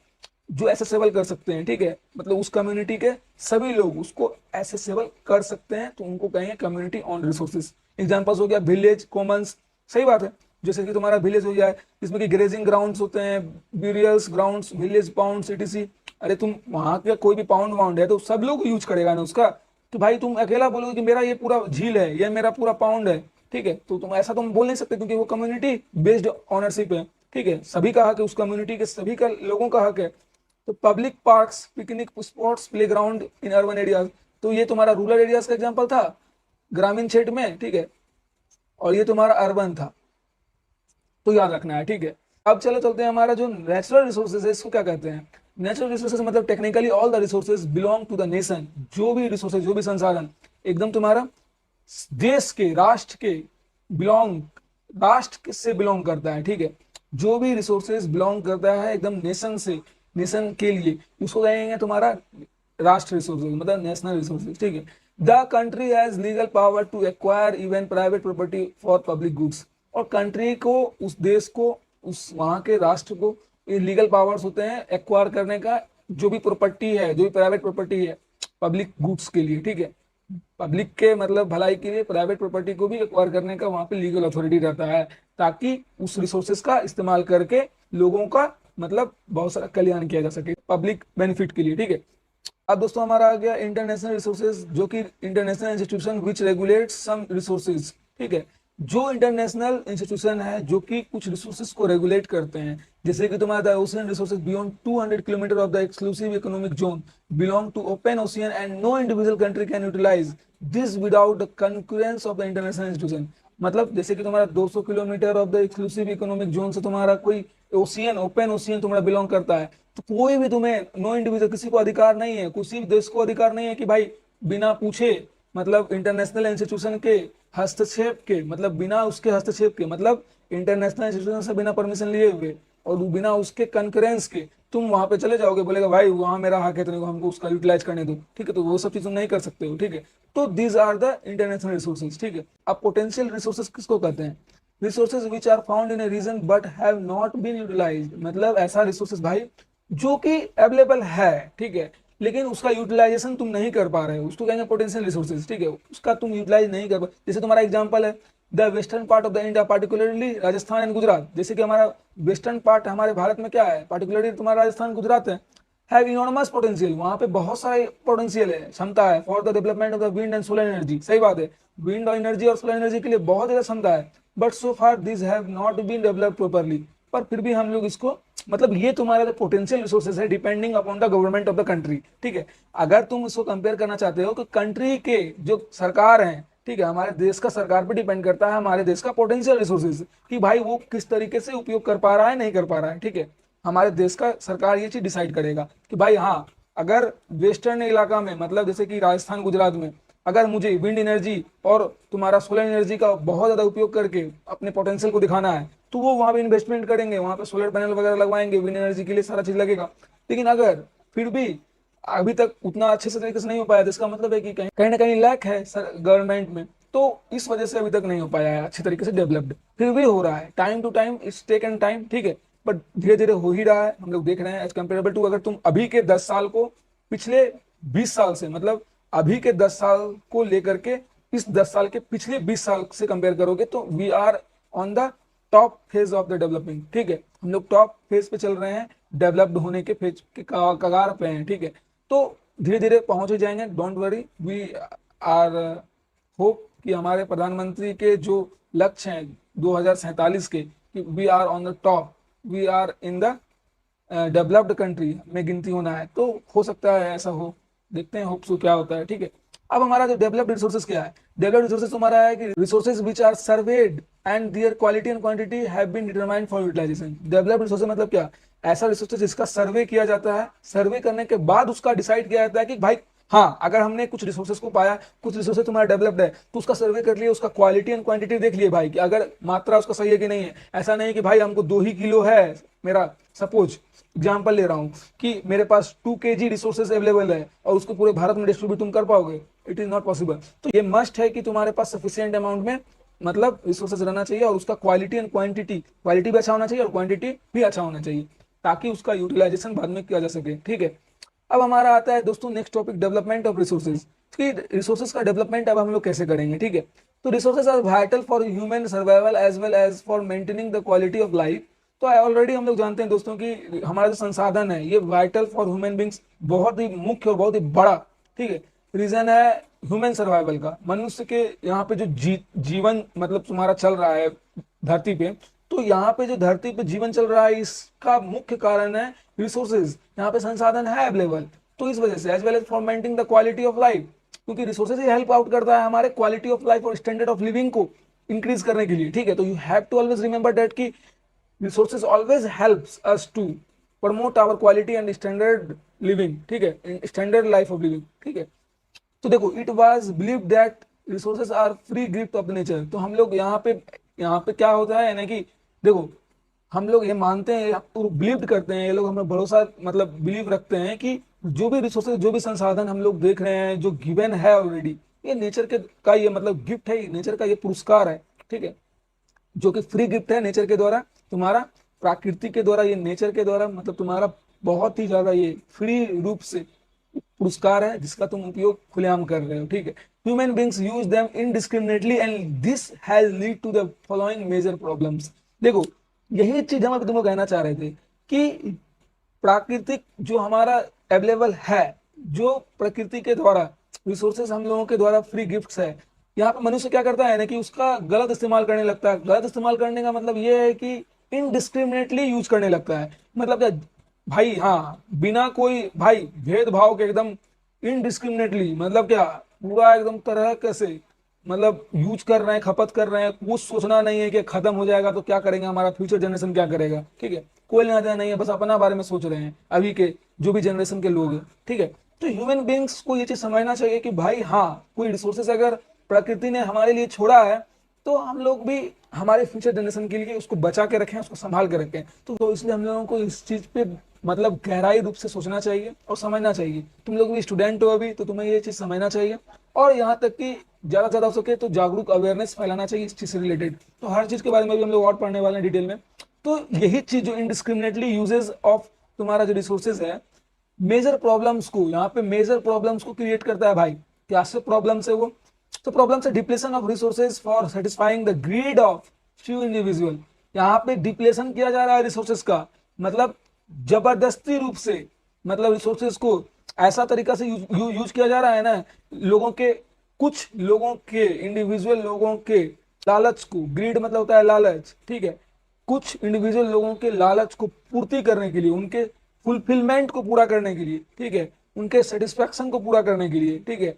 जो एसेसेबल कर सकते हैं, ठीक है, मतलब उस कम्युनिटी के सभी लोग उसको एसेसेबल कर सकते हैं, तो उनको कहेंगे कम्युनिटी ऑन रिसोर्सेज। एग्जांपल्स हो गया विलेज कॉमन्स, सही बात है, जैसे कि तुम्हारा विलेज हो जाए जिसमें कि ग्रेजिंग ग्राउंड्स होते हैं, burials grounds, village pound etc। अरे तुम वहां का कोई भी पाउंड वाउंड है तो सब लोग यूज करेगा ना उसका, तो भाई तुम अकेला बोलोगे कि मेरा ये पूरा झील है, ये मेरा पूरा पाउंड है, ठीक है, तो तुम ऐसा तुम बोल नहीं सकते, क्योंकि वो कम्युनिटी बेस्ड ऑनरशिप है, ठीक है, सभी का हक है, उस कम्युनिटी के सभी का लोगों का हक है। तो public parks, picnic spots, playground in urban areas, तो ये तुम्हारा रूरल एरियाज का एग्जांपल था, ग्रामीण क्षेत्र में, ठीक है, और ये तुम्हारा अर्बन था, तो याद रखना है, ठीक है। अब चलो चलते हैं, हमारा जो नेचुरल रिसोर्सेज है इसको क्या कहते हैं? नेचुरल रिसोर्सेज मतलब technically all the resources belong to the nation, जो भी रिसोर्सेज, जो भी संसाधन एकदम तुम्हारा देश के, राष्ट्र के बिलोंग, राष्ट्र से बिलोंग करता है, ठीक है, जो भी रिसोर्सेज बिलोंग करता है एकदम नेशन से, नेशन के लिए, उसको कहेंगे तुम्हारा राष्ट्र रिसोर्सेज, मतलब नेशनल रिसोर्सेज, ठीक है। The country has legal power to acquire even private property for public goods, और कंट्री को, उस देश को, उस वहां के राष्ट्र को ये लीगल पावर्स होते हैं एक्वायर करने का, जो भी प्रॉपर्टी है, जो भी प्राइवेट प्रॉपर्टी है पब्लिक गुड्स के लिए, ठीक है, पब्लिक के मतलब भलाई के लिए प्राइवेट प्रॉपर्टी को भी एक्वायर करने का वहां पे लीगल अथॉरिटी रहता है, ताकि उस रिसोर्सेज का इस्तेमाल करके लोगों का मतलब बहुत सारा कल्याण किया जा सके पब्लिक बेनिफिट के लिए, ठीक है। अब दोस्तों हमारा आ गया इंटरनेशनल रिसोर्सेज, जो कि international institution which regulate some resources, ठीक है, जो इंटरनेशनल इंस्टीट्यूशन है जो कि कुछ रिसोर्सेज को रेगुलेट करते हैं, जैसे कि तुम्हारा ocean resources beyond 200 kilometre of the exclusive economic zone belong to open ocean and no individual country can utilise this without the concurrence of the international institution, मतलब जैसे कि तुम्हारा 200 kilometre of the exclusive economic zone से तुम्हारा कोई ocean, open ocean तुम्हारा belong करता है, तो कोई भी तुम्हें, नो इंडिविजुअल, किसी को अधिकार नहीं है, किसी देश को अधिकार नहीं है कि भाई बिना पूछे, मतलब इंटरनेशनल इंस्टीट्यूशन के हस्तक्षेप के, मतलब बिना उसके हस्तक्षेप के, मतलब इंटरनेशनल इंस्टीट्यूशन से बिना परमिशन लिए हुए और बिना उसके कंकरेंस के तुम वहां पे चले जाओगे, बोलेगा भाई वहां मेरा हक है, तो हमको उसका यूटिलाइज करने दो, ठीक है, तो वो सब चीज तुम नहीं कर सकते हो, ठीक है। तो these are the international resources, ठीक है। अब पोटेंशियल रिसोर्सेज किसको कहते हैं? Resources which are found in a region but have not been utilised, मतलब ऐसा रिसोर्सेज भाई जो कि अवेलेबल है, ठीक है, लेकिन उसका यूटिलाइजेशन तुम नहीं कर पा रहे हो, उसको कहेंगे पोटेंशियल रिसोर्सेज, ठीक है, उसका तुम यूटिलाइज नहीं कर पा। जैसे तुम्हारा एग्जांपल है the western part of the India, particularly Rajasthan and Gujarat, जैसे कि हमारा वेस्टर्न पार्ट हमारे भारत में क्या है, पार्टिकुलरली तुम्हारा राजस्थान गुजरात है, हैव इनॉर्मस पोटेंशियल, वहां पे बहुत सारे पोटेंशियल है, क्षमता है for the development of the wind and solar energy, सही बात है, विंड और एनर्जी और सोलर एनर्जी के लिए बहुत ज्यादा क्षमता है, but so far this have not been developed properly, पर फिर भी हम लोग इसको, मतलब ये तुम्हारा जो पोटेंशियल रिसोर्सेज है depending upon the government of the country, ठीक है। अगर तुम इसको कंपेयर करना चाहते हो कि कंट्री के जो सरकार है, ठीक है, हमारे देश का सरकार पे डिपेंड करता है हमारे देश का पोटेंशियल रिसोर्सेज, कि भाई वो किस तरीके से उपयोग कर पा रहा है, नहीं कर पा रहा है, ठीक है, हमारे देश का सरकार ये चीज डिसाइड करेगा कि भाई हाँ, अगर वेस्टर्न इलाका में, मतलब जैसे कि राजस्थान गुजरात में, अगर मुझे विंड एनर्जी और तुम्हारा सोलर एनर्जी का बहुत ज्यादा उपयोग करके अपने पोटेंशियल को दिखाना है, तो वो वहां पे इन्वेस्टमेंट करेंगे, वहां पे सोलर पैनल वगैरह लगवाएंगे, विंड एनर्जी के लिए सारा चीज लगेगा। लेकिन अगर फिर भी अभी तक उतना अच्छे से तरीके से नहीं हो पाया, तो इसका मतलब है कि कहीं ना कहीं लैक है गवर्नमेंट में, तो इस वजह से अभी तक नहीं हो पाया है अच्छे तरीके से डेवलप्ड। फिर भी हो रहा है, time to time, it's take and time, ठीक है, बट धीरे धीरे हो ही रहा है, हम लोग देख रहे हैं एज कम्पेरेबल टू, अगर तुम अभी के 10 साल को पिछले 20 साल से, मतलब अभी के 10 साल को लेकर के इस 10 साल के पिछले 20 साल से कंपेयर करोगे तो we are on the top phase of the developing, ठीक है। हम लोग टॉप फेज पे चल रहे हैं, डेवलप्ड होने के फेज के कगार पे हैं, ठीक है। तो धीरे धीरे पहुंच ही जाएंगे, don't worry. We are hope कि हमारे प्रधानमंत्री के जो लक्ष्य हैं 2047 के, कि we are on the top, we are in the developed country में गिनती होना है, तो हो सकता है ऐसा हो, देखते हैं होप सो क्या होता है, ठीक है। अब हमारा जो डेवलप्ड रिसोर्सेज क्या है, डेवलप्ड रिसोर्सेज हमारा है कि resources which are surveyed and their quality and quantity have been determined for utilisation. Developed resources मतलब क्या, ऐसा रिसोर्सेज जिसका सर्वे किया जाता है, सर्वे करने के बाद उसका डिसाइड किया जाता है कि भाई हाँ, अगर हमने कुछ रिसोर्सेज को पाया, कुछ रिसोर्सेज तुम्हारा डेवलप्ड है, तो उसका सर्वे कर लिए, उसका क्वालिटी एंड क्वांटिटी देख लिए भाई कि अगर मात्रा उसका सही है कि नहीं है। ऐसा नहीं कि भाई हमको 2 ही किलो है, मेरा सपोज एग्जाम्पल ले रहा हूं कि मेरे पास 2 kg रिसोर्सेज अवेलेबल है और उसको पूरे भारत में डिस्ट्रीब्यूट तुम कर पाओगे, इट इज नॉट पॉसिबल। तो ये मस्ट है कि तुम्हारे पास सफिशिएंट अमाउंट में मतलब रिसोर्सेज रहना चाहिए, और उसका क्वालिटी एंड क्वांटिटी, क्वालिटी भी अच्छा होना चाहिए और क्वांटिटी भी अच्छा होना चाहिए, ताकि उसका यूटिलाइजेशन बाद में किया जा सके, ठीक है। अब हमारा आता है दोस्तों next topic, development of resources. Resources का डेवलपमेंट अब हम लोग कैसे करेंगे, ठीक है। तो resources are vital for human survival as well as for maintaining the quality of life. तो ऑलरेडी हम लोग जानते हैं दोस्तों कि हमारा जो संसाधन है ये वाइटल फॉर ह्यूमन बींग्स, बहुत ही मुख्य और बहुत ही बड़ा, ठीक है, रीजन है ह्यूमन सर्वाइवल का। मनुष्य के यहाँ पे जो जीवन मतलब तुम्हारा चल रहा है धरती पे, तो यहाँ पे जो धरती पे जीवन चल रहा है इसका मुख्य कारण है रिसोर्सेज, यहाँ पे संसाधन है अवेलेबल। तो इस वजह से as well as for maintaining the quality of life, क्योंकि रिसोर्सेज ही हेल्प आउट करता है हमारे क्वालिटी ऑफ लाइफ और स्टैंडर्ड ऑफ लिविंग को इंक्रीज करने के लिए, ठीक है। तो you have to always remember that कि resources always helps us to promote our quality and standard living, ठीक है, स्टैंडर्ड लाइफ ऑफ लिविंग, ठीक है। तो देखो it was believe that resources are free gift of the nature. तो हम लोग यहाँ पे क्या होता है ना कि देखो हम लोग ये मानते हैं, बिलीव करते हैं, ये लोग हमें भरोसा मतलब बिलीव रखते हैं कि जो भी रिसोर्सेज, जो भी संसाधन हम लोग देख रहे हैं जो गिवन है ऑलरेडी, ये नेचर के का ये मतलब गिफ्ट है, नेचर का ये पुरस्कार है, ठीक है, जो कि फ्री गिफ्ट है नेचर के द्वारा, तुम्हारा प्रकृति के द्वारा, ये नेचर के द्वारा मतलब तुम्हारा बहुत ही ज्यादा ये फ्री रूप से पुरस्कार है जिसका तुम उपयोग खुलेआम कर रहे हो, ठीक है। Human beings use them indiscriminately and this has lead to the following major problems. देखो यही चीज हम तुमको कहना चाह रहे थे कि प्राकृतिक जो हमारा अवेलेबल है, जो प्रकृति के द्वारा रिसोर्सेज हम लोगों के द्वारा फ्री गिफ्ट्स है, यहाँ पे मनुष्य क्या करता है ना कि उसका गलत इस्तेमाल करने लगता है। गलत इस्तेमाल करने का मतलब ये है कि इनडिस्क्रिमिनेटली यूज करने लगता है। मतलब क्या भाई, हाँ, बिना कोई भाई भेदभाव के एकदम इनडिस्क्रिमिनेटली, मतलब क्या पूरा एकदम तरह कैसे मतलब यूज कर रहे हैं, खपत कर रहे हैं, कुछ सोचना नहीं है कि खत्म हो जाएगा तो क्या करेंगे, हमारा फ्यूचर जनरेशन क्या करेगा, ठीक है, कोई लेना देना नहीं है, बस अपना बारे में सोच रहे हैं अभी के जो भी जनरेशन के लोग हैं, ठीक है। तो ह्यूमन बींग्स को ये चीज समझना चाहिए कि भाई हाँ, कोई रिसोर्सेज अगर प्रकृति ने हमारे लिए छोड़ा है तो हम लोग भी हमारे फ्यूचर जनरेशन के लिए उसको बचा के रखें, उसको संभाल के रखें। तो इसलिए हम लोगों को इस चीज पे मतलब गहराई रूप से सोचना चाहिए और समझना चाहिए। तुम लोग भी स्टूडेंट हो अभी, तो तुम्हें ये चीज समझना चाहिए, और यहाँ तक कि ज्यादा से ज्यादा हो सके तो जागरूक अवेयरनेस फैलाना चाहिए इस चीज से रिलेटेड। तो हर चीज के बारे में भी हम लोग और पढ़ने वाले हैं डिटेल में। तो यही चीज जो इनडिस्क्रिमिनेटली यूजेस ऑफ तुम्हारा जो रिसोर्सेज है, मेजर प्रॉब्लम्स को, यहाँ पे मेजर प्रॉब्लम्स को क्रिएट करता है भाई। क्या से प्रॉब्लम्स है वो? तो प्रॉब्लम्स है depletion of resources for satisfying the greed of few individual. यहाँ पे डिप्लेशन किया जा रहा है रिसोर्सेज का, मतलब जबरदस्ती रूप से मतलब रिसोर्सेज को ऐसा तरीका से यूज किया जा रहा है ना, लोगों के, कुछ लोगों के, इंडिविजुअल लोगों के लालच को, ग्रीड मतलब होता है लालच, ठीक है, कुछ इंडिविजुअल लोगों के लालच को पूर्ति करने के लिए, उनके फुलफिलमेंट को पूरा करने के लिए, ठीक है, उनके सेटिस्फैक्शन को पूरा करने के लिए, ठीक है,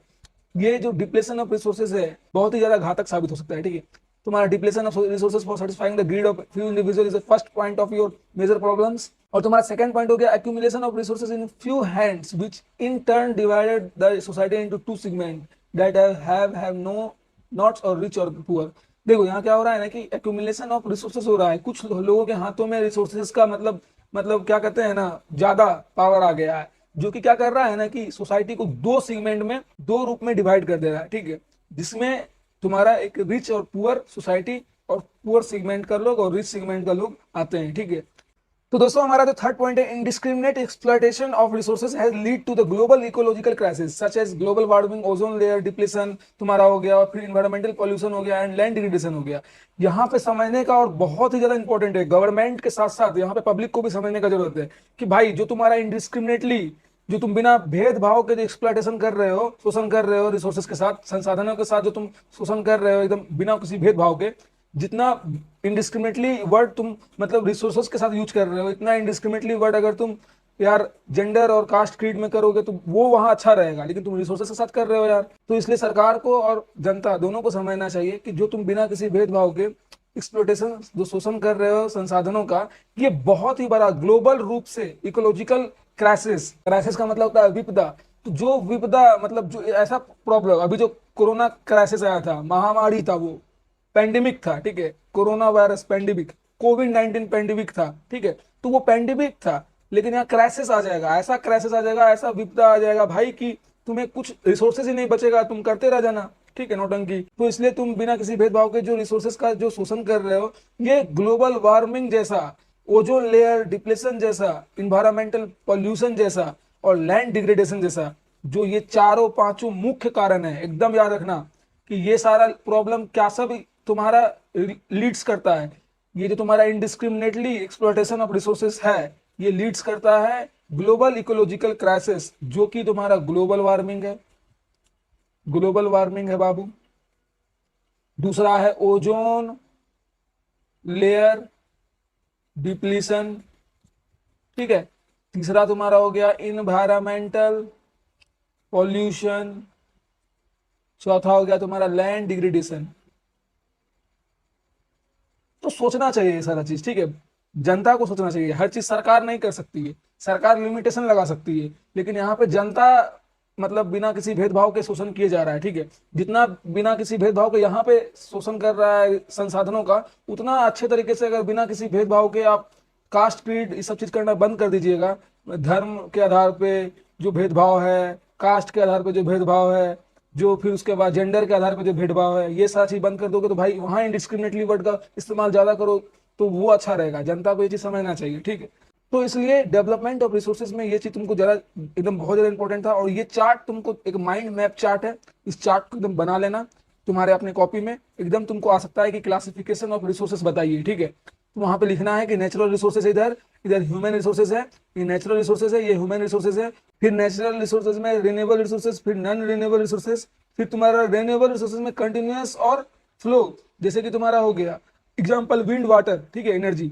ये जो डिप्लेशन ऑफ रिसोर्सेज है बहुत ही ज्यादा घातक साबित हो सकता है, ठीक है। तुम्हारा depletion of resources for satisfying the greed of few individual is the first point of your major problems. और तुम्हारा सेकंड पॉइंट हो गया accumulation of resources in few hands which in turn divided the society into two segment that have no not और rich और poor. देखो यहाँ क्या हो रहा है ना कि एक्यूमुलेशन ऑफ रिसोर्सेज हो रहा है, कुछ लोगों के हाथों में रिसोर्सेज का मतलब क्या कहते हैं ना, ज्यादा पावर आ गया है, जो कि क्या कर रहा है ना कि सोसाइटी को दो सेगमेंट में, दो रूप में डिवाइड कर दे रहा है, ठीक है, जिसमें तुम्हारा एक रिच और पुअर सोसाइटी और पुअर सेगमेंट का लोग और रिच सेगमेंट का लोग आते हैं, ठीक है। तो दोस्तों हमारा जो थर्ड पॉइंट है, indiscriminate exploitation of resources has lead to the global ecological crisis such as global warming, ozone layer depletion तुम्हारा हो गया, और फिर इन्वायरमेंटल पॉल्यूशन हो गया एंड लैंड डिग्रेडेशन हो गया। यहाँ पे समझने का और बहुत ही ज्यादा इंपॉर्टेंट है, गवर्नमेंट के साथ साथ यहाँ पे पब्लिक को भी समझने का जरूरत है कि भाई जो तुम्हारा इंडिस्क्रिमिनेटली, जो तुम बिना भेदभाव के जो एक्सप्लॉयटेशन कर रहे हो, शोषण कर रहे हो रिसोर्सेज के साथ, संसाधनों के साथ जो तुम शोषण कर रहे हो एकदम बिना किसी भेदभाव के, जितना इंडिस्क्रिमिनेटली वर्ड तुम मतलब रिसोर्सेज के साथ यूज कर रहे हो, इतना इंडिस्क्रिमिनेटली वर्ड अगर तुम यार जेंडर और कास्ट क्रीड में करोगे तो वो वहां अच्छा रहेगा, लेकिन तुम रिसोर्सेज के साथ कर रहे हो यार। तो इसलिए सरकार को और जनता दोनों को समझना चाहिए कि जो तुम बिना किसी भेदभाव के एक्सप्लोटेशन जो शोषण कर रहे हो संसाधनों का, ये बहुत ही बड़ा ग्लोबल रूप से इकोलॉजिकल क्राइसिस, क्राइसिस का मतलब होता है विपदा। तो जो विपदा मतलब जो ऐसा प्रॉब्लम, अभी जो कोरोना क्राइसिस आया था, महामारी था, वो पेंडेमिक था, ठीक है, कोरोना वायरस पेंडेमिक, कोविड-19 पेंडेमिक था, ठीक है, तो वो पेंडेमिक था, लेकिन यहाँ क्राइसिस आ जाएगा, ऐसा क्राइसिस आ जाएगा, ऐसा विपदा आ जाएगा भाई कि तुम्हें कुछ रिसोर्सेज ही नहीं बचेगा, तुम करते रह जाना, ठीक है, नौटंकी। तो इसलिए तुम बिना किसी भेदभाव के जो रिसोर्सेज का जो शोषण कर रहे हो, ये ग्लोबल वार्मिंग जैसा, ओजोन लेयर डिप्लेशन जैसा, इन्वायरमेंटल पॉल्यूशन जैसा और लैंड डिग्रेडेशन जैसा, जो ये चारों पांचों मुख्य कारण है, एकदम याद रखना कि ये सारा प्रॉब्लम क्या सब तुम्हारा लीड्स करता है, ये जो तुम्हारा इंडिस्क्रिमिनेटली एक्सप्लॉयटेशन ऑफ रिसोर्सेस है, ये लीड्स करता है ग्लोबल इकोलॉजिकल क्राइसिस, जो कि तुम्हारा ग्लोबल वार्मिंग है, ग्लोबल वार्मिंग है बाबू। दूसरा है ओजोन लेयर डिप्लीशन, ठीक है। तीसरा तुम्हारा हो गया इन्वायरमेंटल पॉल्यूशन। चौथा हो गया तुम्हारा लैंड डिग्रेडेशन। तो सोचना चाहिए ये सारा चीज, ठीक है, जनता को सोचना चाहिए। हर चीज सरकार नहीं कर सकती है, सरकार लिमिटेशन लगा सकती है, लेकिन यहाँ पे जनता मतलब बिना किसी भेदभाव के शोषण किए जा रहा है, ठीक है। जितना बिना किसी भेदभाव के यहाँ पे शोषण कर रहा है संसाधनों का, उतना अच्छे तरीके से अगर बिना किसी भेदभाव के आप कास्ट क्रीड ये सब चीज करना बंद कर दीजिएगा, धर्म के आधार पे जो भेदभाव है, कास्ट के आधार पे जो भेदभाव है, जो फिर उसके बाद जेंडर के आधार पे जो भेदभाव है, ये सारी चीज बंद कर दोगे तो भाई वहां इंडिस्क्रिमिनेटली वर्ड का इस्तेमाल ज्यादा करो, तो वो अच्छा रहेगा। जनता को ये चीज समझना चाहिए, ठीक है। तो इसलिए डेवलपमेंट ऑफ रिसोर्सेज में ये चीज तुमको जरा एकदम बहुत ज्यादा इंपॉर्टेंट था, और ये चार्ट तुमको एक माइंड मैप चार्ट है, इस चार्ट को एकदम बना लेना तुम्हारे अपने कॉपी में। एकदम तुमको आ सकता है कि क्लासिफिकेशन ऑफ रिसोर्सेज बताइए, ठीक है। तो वहां पे लिखना है कि नेचुरल रिसोर्सेज इधर, इधर ह्यूमन रिसोर्सेज है, ये नेचुरल रिसोर्सेज है, ये ह्यूमन रिसोर्सेज है, फिर नेचुरल रिसोर्सेज में रिन्यूएबल रिसोर्सेज, फिर नॉन रिन्यूएबल रिसोर्सेज, फिर तुम्हारा रिन्यूएबल रिसोर्सेज में कंटिन्यूअस और फ्लो, जैसे कि तुम्हारा हो गया एग्जांपल विंड वाटर, ठीक है, एनर्जी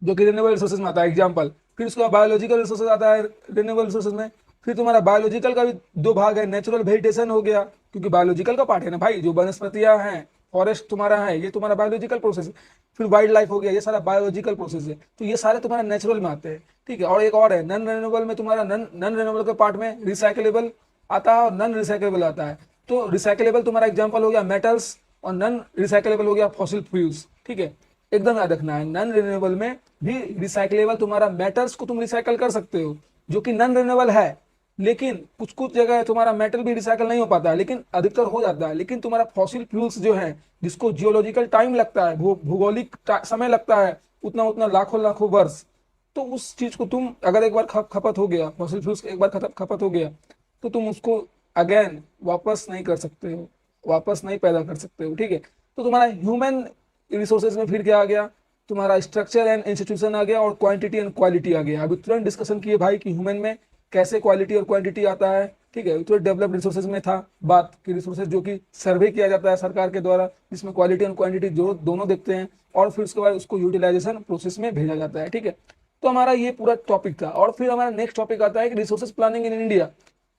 जो कि रिन्यूएबल रिसोर्सेज में आता है एग्जांपल। फिर उसके बाद बायोलॉजिकल रिसोर्सेज आता है रिन्यूएबल रिसोर्सेज में। फिर तुम्हारा बायोलॉजिकल का भी दो भाग है, नेचुरल वेजिटेशन हो गया, क्योंकि बायोलॉजिकल का पार्ट है ना भाई, जो वनस्पतियां हैं, फॉरेस्ट तुम्हारा है, ये तुम्हारा बायोलॉजिकल प्रोसेस है। फिर वाइल्ड लाइफ हो गया, ये सारा बायोलॉजिकल प्रोसेस है। तो ये सारे तुम्हारे नेचुरल में आते हैं, ठीक है। और एक और है नॉन रिन्यूएबल में, तुम्हारा नॉन रिन्यूएबल के पार्ट में रिसाइकलेबल आता है और नॉन रिसाइकलेबल आता है। तो रिसाइकलेबल तुम्हारा एग्जाम्पल हो गया मेटल्स, और नॉन रिसाइकलेबल हो गया फॉसिल फ्यूल्स, ठीक है। एकदम याद रखना है, नॉन रिन्यूएबल में भी रिसाइकलेबल तुम्हारा मेटल्स को तुम रिसाइकल कर सकते हो, जो कि नॉन रिन्यूएबल है, लेकिन कुछ कुछ जगह तुम्हारा मेटल भी रिसाइकल नहीं हो पाता है, लेकिन अधिकतर हो जाता है। लेकिन तुम्हारा फॉसिल फ्यूल्स जो है, जिसको जियोलॉजिकल टाइम लगता है, भूगोलिक समय लगता है, उतना उतना लाखों लाखों वर्ष, तो उस चीज को तुम अगर एक बार खपत हो गया, फॉसिल फ्यूल्स एक बार खपत हो गया, तो तुम उसको अगेन वापस नहीं कर सकते हो, वापस नहीं पैदा कर सकते हो, ठीक है। तो तुम्हारा ह्यूमन रिसोर्सेज में फिर क्या आ गया, तुम्हारा स्ट्रक्चर एंड इंस्टीट्यूशन आ गया, और क्वांटिटी एंड क्वालिटी आ गया। अभी तुरंत डिस्कशन किए भाई कि ह्यूमन में कैसे क्वालिटी और क्वांटिटी आता है, ठीक है। तो डेवलप्ड रिसोर्सेज में था बात कि रिसोर्सेज जो कि सर्वे किया जाता है सरकार के द्वारा, जिसमें क्वालिटी और क्वांटिटी जो दोनों देखते हैं, और फिर उसके बाद उसको यूटिलाइजेशन प्रोसेस में भेजा जाता है, ठीक है। तो हमारा ये पूरा टॉपिक था। और फिर हमारा नेक्स्ट टॉपिक आता है कि रिसोर्सेज प्लानिंग इन इंडिया।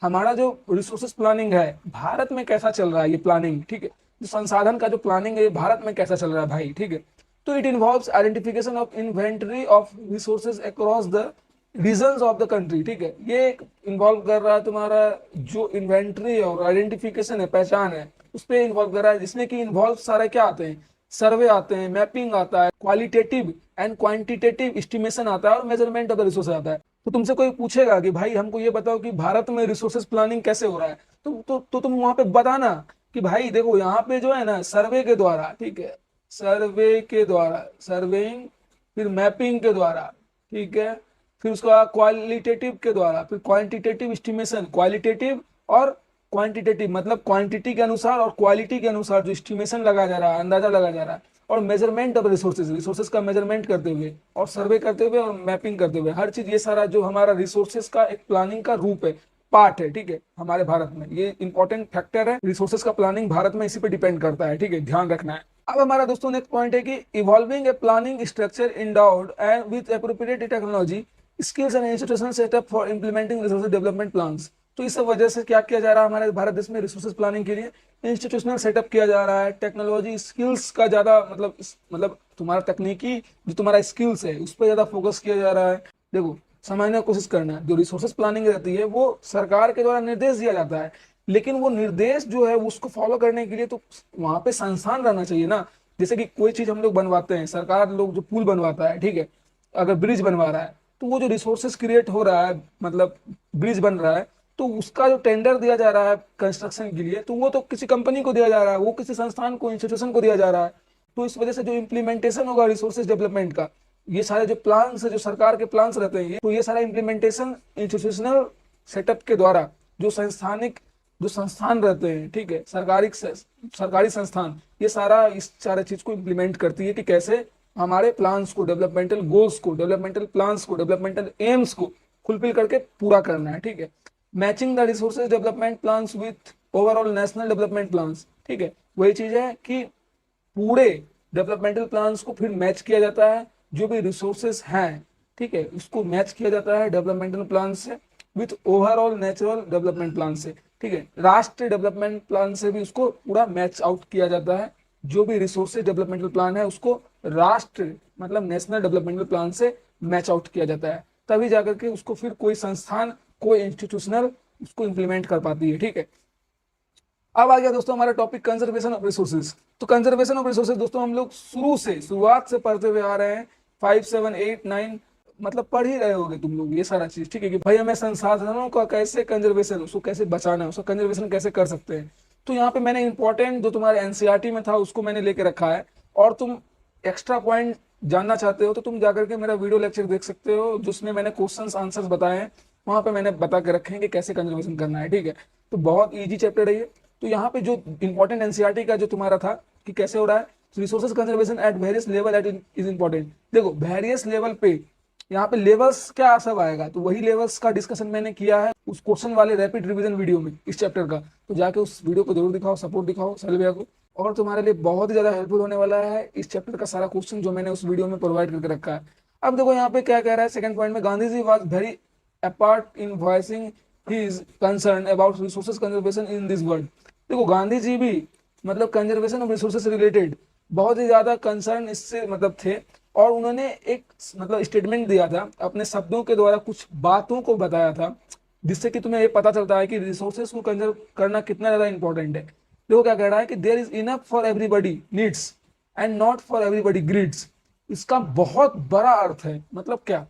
हमारा जो रिसोर्सेज प्लानिंग है भारत में कैसा चल रहा है, ये प्लानिंग, ठीक है, जो संसाधन का जो प्लानिंग है भारत में कैसा चल रहा है भाई, ठीक है। तो it involves identification of inventory of resources across the regions of the country, ठीक है। ये इन्वॉल्व कर रहा है तुम्हारा जो इन्वेंटरी और आइडेंटिफिकेशन है, पहचान है, उस पर इन्वॉल्व कर रहा है, जिसमें कि इन्वॉल्व सारे क्या आते हैं, सर्वे आते हैं, मैपिंग आता है, क्वालिटेटिव एंड क्वांटिटेटिव एस्टिमेशन आता है, और मेजरमेंट ऑफ द रिसोर्स आता है। तो तुमसे कोई पूछेगा कि भाई हमको ये बताओ कि भारत में रिसोर्सेज प्लानिंग कैसे हो रहा है, तो तुम वहां पे बताना कि भाई देखो यहाँ पे जो है ना सर्वे के द्वारा, ठीक है, सर्वे के द्वारा, सर्वेइंग, फिर मैपिंग के द्वारा, ठीक है। फिर उसका क्वालिटेटिव के द्वारा, फिर क्वांटिटेटिव एस्टिमेशन, क्वालिटेटिव और क्वांटिटेटिव मतलब क्वांटिटी के अनुसार और क्वालिटी के अनुसार जो एस्टिमेशन लगा जा रहा है, अंदाजा लगा जा रहा है, और मेजरमेंट ऑफ रिसोर्सेज, रिसोर्सेज का मेजरमेंट करते हुए और सर्वे करते हुए और मैपिंग करते हुए हर चीज, ये सारा जो हमारा रिसोर्सेज का एक प्लानिंग का रूप है, पार्ट है, ठीक है। हमारे भारत में ये इंपॉर्टेंट फैक्टर है, रिसोर्सेज का प्लानिंग भारत में इसी पे डिपेंड करता है, ठीक है, ध्यान रखना है। अब हमारा दोस्तों नेक्स्ट पॉइंट है कि evolving a planning structure endowed and with appropriate technology skills and institutional setup for implementing resource development plans. तो इस वजह से क्या किया जा रहा है हमारे भारत देश में, रिसोर्सेज प्लानिंग के लिए इंस्टीट्यूशनल सेटअप किया जा रहा है, टेक्नोलॉजी स्किल्स का ज्यादा मतलब तुम्हारा तकनीकी जो तुम्हारा स्किल्स है उस पर ज्यादा फोकस किया जा रहा है। देखो समझने की कोशिश करना है, जो रिसोर्सेज प्लानिंग रहती है वो सरकार के द्वारा निर्देश दिया जाता है, लेकिन वो निर्देश जो है उसको फॉलो करने के लिए तो वहां पे संस्थान रहना चाहिए ना। जैसे कि कोई चीज हम लोग बनवाते हैं, सरकार लोग जो पुल बनवाता है, ठीक है, अगर ब्रिज बनवा रहा है तो वो जो रिसोर्सेज क्रिएट हो रहा है, मतलब ब्रिज बन रहा है, तो उसका जो टेंडर दिया जा रहा है कंस्ट्रक्शन के लिए, तो वो तो किसी कंपनी को दिया जा रहा है, वो किसी संस्थान को, इंस्टीट्यूशन को दिया जा रहा है। तो इस वजह से जो इम्प्लीमेंटेशन होगा रिसोर्सेज डेवलपमेंट का, ये सारे जो प्लान्स है, जो सरकार के प्लान्स रहते हैं, तो ये सारा इम्प्लीमेंटेशन इंस्टीट्यूशनल सेटअप के द्वारा जो संस्थानिक जो संस्थान रहते हैं, ठीक है, सरकारी संस्थान, ये सारा इस सारे चीज को इम्प्लीमेंट करती है कि कैसे हमारे प्लान्स को, डेवलपमेंटल गोल्स को, डेवलपमेंटल प्लान्स को, डेवलपमेंटल एम्स को फुलफिल करके पूरा करना है, ठीक है। Matching the resources development plans with overall national development plans, ठीक है, वही चीज है कि पूरे डेवलपमेंटल प्लान्स को फिर मैच किया जाता है, जो भी रिसोर्सेस हैं, ठीक है, उसको मैच किया जाता है डेवलपमेंटल प्लान से with overall natural development plan से, ठीक है, राष्ट्रीय डेवलपमेंट प्लान से भी उसको पूरा मैच आउट किया जाता है। जो भी रिसोर्सेज डेवलपमेंटल प्लान है उसको राष्ट्र मतलब नेशनल डेवलपमेंटल प्लान से मैच आउट किया जाता है, तभी जाकर के उसको फिर कोई संस्थान, कोई इंस्टीट्यूशनल उसको इम्प्लीमेंट कर पाती है, ठीक है। अब आ गया दोस्तों हमारा टॉपिक कंजर्वेशन ऑफ रिसोर्सेज। तो कंजर्वेशन ऑफ रिसोर्सेज दोस्तों हम लोग शुरुआत से पढ़ते हुए आ रहे हैं, 5, 7, 8, 9 मतलब पढ़ ही रहे होगे तुम लोग ये सारा चीज, ठीक है, कि भाई हमें संसाधनों का कैसे कंजर्वेशन, उसको कैसे बचाना है, उसका कंजर्वेशन कैसे कर सकते हैं। तो यहाँ पे मैंने इंपॉर्टेंट जो तुम्हारे एनसीईआरटी में था उसको मैंने लेके रखा है, और तुम एक्स्ट्रा पॉइंट जानना चाहते हो तो तुम जाकर के मेरा वीडियो लेक्चर देख सकते हो, जिसमें मैंने क्वेश्चंस आंसर्स बताए हैं, वहां पे मैंने बता के रखे हैं कि कैसे कंजर्वेशन करना है, ठीक है। तो बहुत ईजी चैप्टर है ये। तो यहाँ पे जो इंपॉर्टेंट एनसीईआरटी का जो तुम्हारा था कि कैसे हो रहा है resources conservation at various level at is important. देखो वेरियस लेवल पे यहाँ पे लेवल्स क्या सब आएगा, तो वही लेवल्स का डिस्कशन मैंने किया है उस क्वेश्चन वाले रैपिड रिवीजन वीडियो में इस चैप्टर का। तो जाके उस वीडियो को जरूर दिखाओ, सपोर्ट दिखाओ सैल भैया को, और तुम्हारे लिए बहुत ही ज्यादा हेल्पफुल होने वाला है इस चैप्टर का सारा क्वेश्चन जो मैंने उस वीडियो में प्रोवाइड करके रखा है। अब देखो यहाँ पे क्या कह रहा है सेकंड पॉइंट में, Gandhi ji was very apart in voicing his concern about resources conservation in this world. देखो गांधी जी भी मतलब कंजर्वेशन ऑफ रिसोर्सेज से रिलेटेड बहुत ही ज्यादा कंसर्न इससे मतलब थे, और उन्होंने एक मतलब स्टेटमेंट दिया था, अपने शब्दों के द्वारा कुछ बातों को बताया था, जिससे कि तुम्हें ये पता चलता है कि रिसोर्सेज को कंजर्व करना कितना ज्यादा इंपॉर्टेंट है। देखो क्या कह रहा है कि there is enough for everybody needs and not for everybody greeds. इसका बहुत बड़ा अर्थ है, मतलब क्या,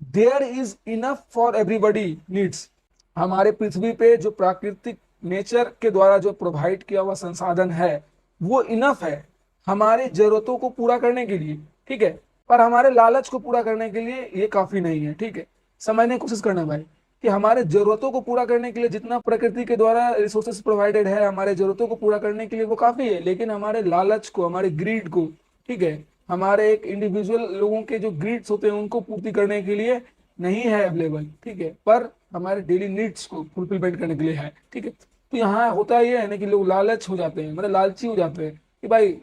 there is enough for everybody needs, हमारे पृथ्वी पे जो प्राकृतिक नेचर के द्वारा जो प्रोवाइड किया हुआ संसाधन है वो इनफ है हमारे जरूरतों को पूरा करने के लिए, ठीक है, पर हमारे लालच को पूरा करने के लिए ये काफी नहीं है, ठीक है। समझने की कोशिश करना भाई कि हमारे जरूरतों को पूरा करने के लिए जितना प्रकृति के द्वारा रिसोर्सेज प्रोवाइडेड है हमारे जरूरतों को पूरा करने के लिए वो काफी है, लेकिन हमारे लालच को, हमारे ग्रीड को, ठीक है, हमारे एक इंडिविजुअल लोगों के जो ग्रीड्स होते हैं उनको पूर्ति करने के लिए नहीं है अवेलेबल, ठीक है, पर हमारे डेली नीड्स को फुलफिलमेंट करने के लिए है, ठीक है। तो यहाँ होता ये है ना कि लोग लालच हो जाते हैं, मतलब लालची हो जाते हैं कि भाई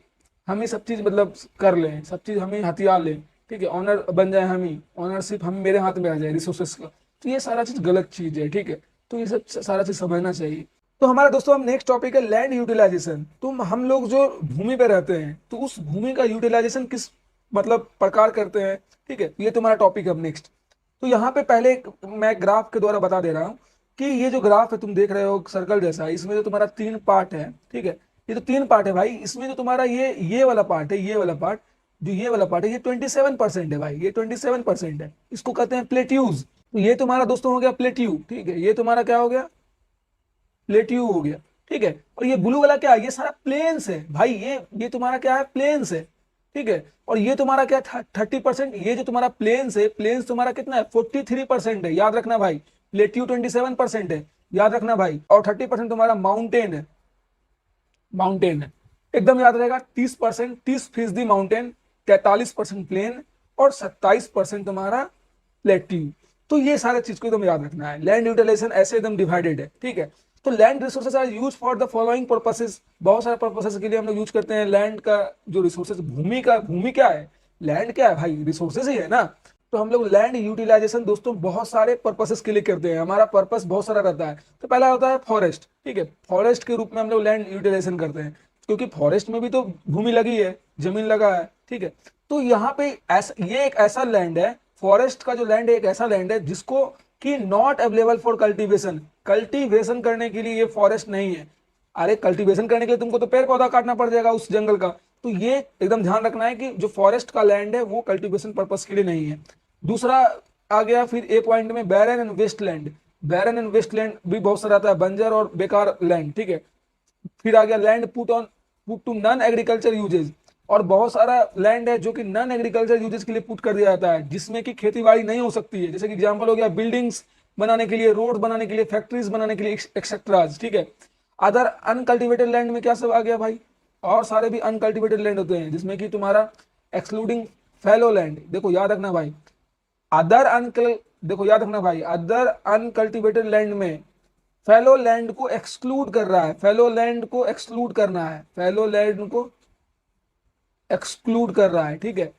हम ही सब चीज मतलब कर लें, सब चीज हम ही हथियार लें, ठीक है, ऑनर बन जाए, हम ही ऑनरशिप हम मेरे हाथ में आ जाए रिसोर्सेस का। तो ये सारा चीज गलत चीज है, ठीक है, तो ये सब सारा चीज समझना चाहिए। तो हमारा दोस्तों हम नेक्स्ट टॉपिक है लैंड यूटिलाइजेशन। तो हम लोग जो भूमि पे रहते हैं तो उस भूमि का यूटिलाइजेशन किस मतलब प्रकार करते हैं, ठीक है, ये तुम्हारा टॉपिक है अब नेक्स्ट। तो यहाँ पे पहले मैं ग्राफ के द्वारा बता दे रहा हूँ कि ये जो ग्राफ है तुम देख रहे हो सर्कल जैसा, इसमें जो तुम्हारा 3 पार्ट है, ठीक है, ये तो 3 पार्ट है भाई। इसमें जो तुम्हारा ये वाला पार्ट है, ये वाला पार्ट, जो ये वाला पार्ट है, ये 27% है भाई, ये 27% है, इसको कहते हैं प्लेट्यूज। तो ये तुम्हारा दोस्तों हो गया प्लेट्यू, ठीक है, ये तुम्हारा क्या हो गया, प्लेट्यू हो गया, ठीक है। और ये ब्लू वाला क्या है, ये सारा प्लेन्स है भाई, ये तुम्हारा क्या है, प्लेन्स है, ठीक है। और ये तुम्हारा क्या 30%, ये जो तुम्हारा प्लेन्स है, प्लेन्स तुम्हारा कितना है 43% है, याद रखना भाई। प्लेट्यू 27% है, याद रखना भाई। और 30% तुम्हारा माउंटेन है, माउंटेन है, एकदम याद रहेगा। 30%, 30% माउंटेन, 43% प्लेन और 27% तुम्हारा प्लेट्यू। तो ये सारे चीज को एकदम याद रखना है। लैंड यूटिलाइजेशन ऐसे एकदम डिवाइडेड है, ठीक है। तो land resources are use for the following purposes, बहुत सारे पर्पसेस के लिए हम लोग यूज करते हैं लैंड का जो रिसोर्सेज। भूमि का, भूमि क्या है, लैंड क्या है भाई, रिसोर्सेज ही है ना। तो हम लोग लैंड यूटिलाइजेशन दोस्तों बहुत सारे पर्पसेस के लिए करते हैं, हमारा पर्पस बहुत सारा रहता है। तो पहला होता है फॉरेस्ट, ठीक है, फॉरेस्ट के रूप में हम लोग लैंड यूटिलाइजेशन करते हैं, क्योंकि फॉरेस्ट में भी तो भूमि लगी है, जमीन लगा है, ठीक है। तो यहाँ पे ये एक ऐसा लैंड है, फॉरेस्ट का जो लैंड है एक ऐसा लैंड है जिसको कि not available for cultivation, cultivation करने के लिए ये फॉरेस्ट नहीं है। अरे कल्टीवेशन करने के लिए तुमको तो पेड़ पौधा काटना पड़ जाएगा उस जंगल का। तो ये एकदम ध्यान रखना है कि जो फॉरेस्ट का लैंड है वो कल्टीवेशन पर्पस के लिए नहीं है। दूसरा आ गया फिर ए पॉइंट में barren and waste land. Barren and waste land भी बहुत सारा आता है, बंजर और बेकार लैंड, ठीक है। फिर आ गया land put to non agriculture uses, और बहुत सारा लैंड है जो कि नॉन एग्रीकल्चर यूजेज के लिए पुट कर दिया जाता है, जिसमें कि खेतीबाड़ी नहीं हो सकती है। जैसे कि एग्जांपल हो गया बिल्डिंग्स बनाने के लिए, रोड बनाने के लिए, फैक्ट्रीज बनाने के लिए, एक्सेट्रा, ठीक है। अदर अनकल्टिवेटेड लैंड में क्या सब आ गया भाई, और सारे भी अनकल्टिवेटेड लैंड होते हैं, जिसमें कि तुम्हारा एक्सक्लूडिंग फैलो लैंड। देखो याद रखना भाई, अदर अनकल देखो याद रखना भाई, अदर अनकल्टिवेटेड लैंड में फैलो लैंड को एक्सक्लूड कर रहा है, फैलो लैंड को एक्सक्लूड करना है, फैलो लैंड को एक्सक्लूड कर रहा है, ठीक है।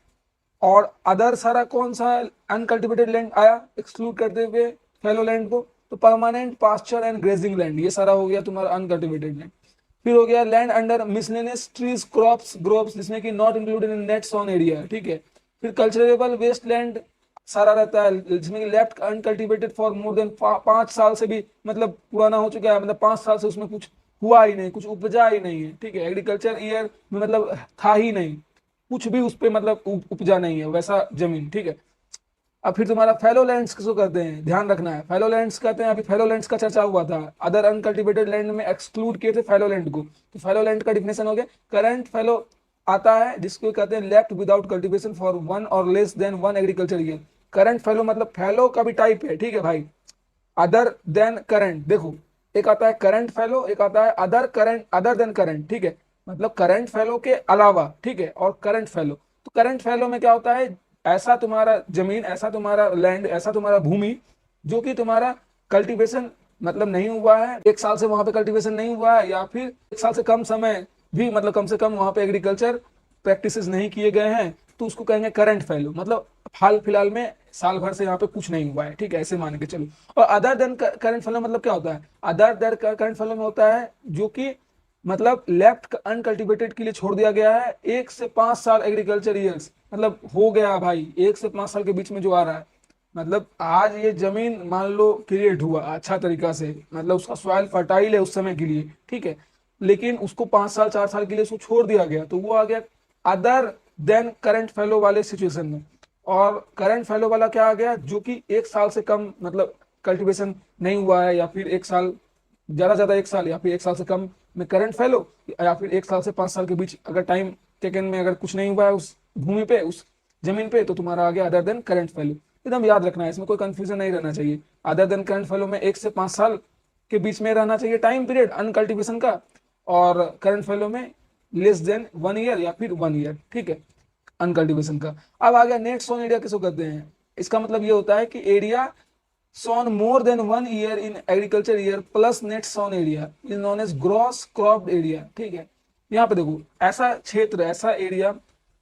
और अदर सारा कौन सा अनकल्टिवेटेड लैंड आया एक्सक्लूड करते हुए फैलो लैंड को, तो permanent pasture and grazing land, ये सारा हो गया तुम्हारा अनकल्टिवेटेड लैंड। फिर हो गया land under miscellaneous trees, crops, groves, जिसमें कि not included in net sown area, ठीक है। फिर कल्चरेबल वेस्ट लैंड सारा रहता है, जिसमें कि left uncultivated for more than 5 साल से भी मतलब पुराना हो चुका है, मतलब 5 साल से उसमें कुछ हुआ ही नहीं, कुछ उपजा ही नहीं है, ठीक है। एग्रीकल्चर ईयर में मतलब था ही नहीं, कुछ भी उस पर मतलब उपजा नहीं है वैसा जमीन, ठीक है। अब फिर तुम्हारा फैलो लैंड्स किसको कहते हैं, ध्यान रखना है, फैलो लैंड्स कहते हैं। अभी फैलो लैंड्स का चर्चा हुआ था, अदर अनकल्टिवेटेड लैंड में एक्सक्लूड किए थे फैलो लैंड को। तो फैलो लैंड का डिफिनेशन हो गया, करंट फैलो आता है जिसको कहते हैं लेफ्ट विदाउट कल्टिवेशन फॉर 1 और less then 1 agriculture year. Current fallow मतलब फैलो का भी टाइप है, ठीक है भाई। अदर देन करंट, देखो एक आता है करंट फैलो, एक आता है other current, other than current, ठीक है। मतलब करंट फैलो के अलावा, ठीक है, और करंट फैलो। तो करंट फैलो में क्या होता है, ऐसा तुम्हारा जमीन, ऐसा तुम्हारा लैंड, ऐसा तुम्हारा भूमि जो कि तुम्हारा कल्टीवेशन मतलब नहीं हुआ है, 1 साल से वहां पे कल्टीवेशन नहीं हुआ है, या फिर 1 साल से कम समय भी मतलब कम से कम वहां पे एग्रीकल्चर प्रैक्टिसेस नहीं किए गए हैं, तो उसको कहेंगे करंट फैलो। मतलब हाल फिलहाल में साल भर से यहाँ पे कुछ नहीं हुआ है, ठीक है, ऐसे मान के चलो। और अदर देन करंट फैलो मतलब क्या होता है, अदर देन करंट फैलो में होता है जो कि मतलब लेफ्ट अनकल्टिवेटेड के लिए छोड़ दिया गया है 1 से 5 साल एग्रीकल्चर ईयर्स, मतलब हो गया भाई 1 से 5 साल के बीच में जो आ रहा है। मतलब आज ये जमीन मान लो क्रिएट हुआ अच्छा तरीका से, मतलब उसका सॉइल फर्टाइल है उस समय के लिए, ठीक है, लेकिन उसको 5 साल 4 साल के लिए उसको छोड़ दिया गया, तो वो आ गया अदर देन करंट फैलो वाले सिचुएशन में। और करंट फैलो वाला क्या आ गया, जो कि 1 साल से कम मतलब कल्टीवेशन नहीं हुआ है, या फिर 1 साल ज्यादा 1 साल, या फिर 1 साल से कम में करंट फैलो, या फिर 1 साल से 5 साल के बीच अगर टाइम टेकन में अगर कुछ नहीं हुआ है उस भूमि पे, उस जमीन पे, तो तुम्हारा आ गया अदर देन करंट फैलो। एकदम याद रखना है, इसमें कोई कंफ्यूजन नहीं रहना चाहिए। अदर देन करंट फैलो में 1 से 5 साल के बीच में रहना चाहिए टाइम पीरियड अनकल्टिवेशन का, और करंट फैलो में लेस देन 1 ईयर या फिर 1 ईयर, ठीक है, अनकल्टिवेशन का। अब आ गया नेट सोन एरिया किसको कहते हैं, इसका मतलब ये होता है कि area sown more than 1 year in agriculture year plus net sown area is known as gross cropped area, ठीक है। यहाँ पे देखो ऐसा क्षेत्र, ऐसा एरिया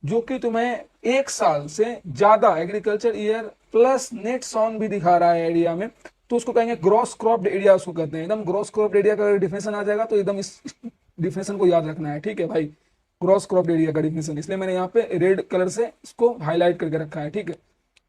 जो कि तुम्हें 1 साल से ज्यादा agriculture year plus net sown भी दिखा रहा है एरिया में, तो उसको कहेंगे ग्रॉस क्रॉप्ड एरिया, उसको कहते हैं। एकदम ग्रॉस क्रॉप्ड एरिया का डिफिनेशन आ जाएगा तो एकदम इस डिफिनेशन को याद रखना है, ठीक है भाई, ग्रॉस क्रॉप्ड एरिया का डिफिनेशन, इसलिए मैंने यहाँ पे रेड कलर से इसको हाईलाइट करके रखा है, ठीक है।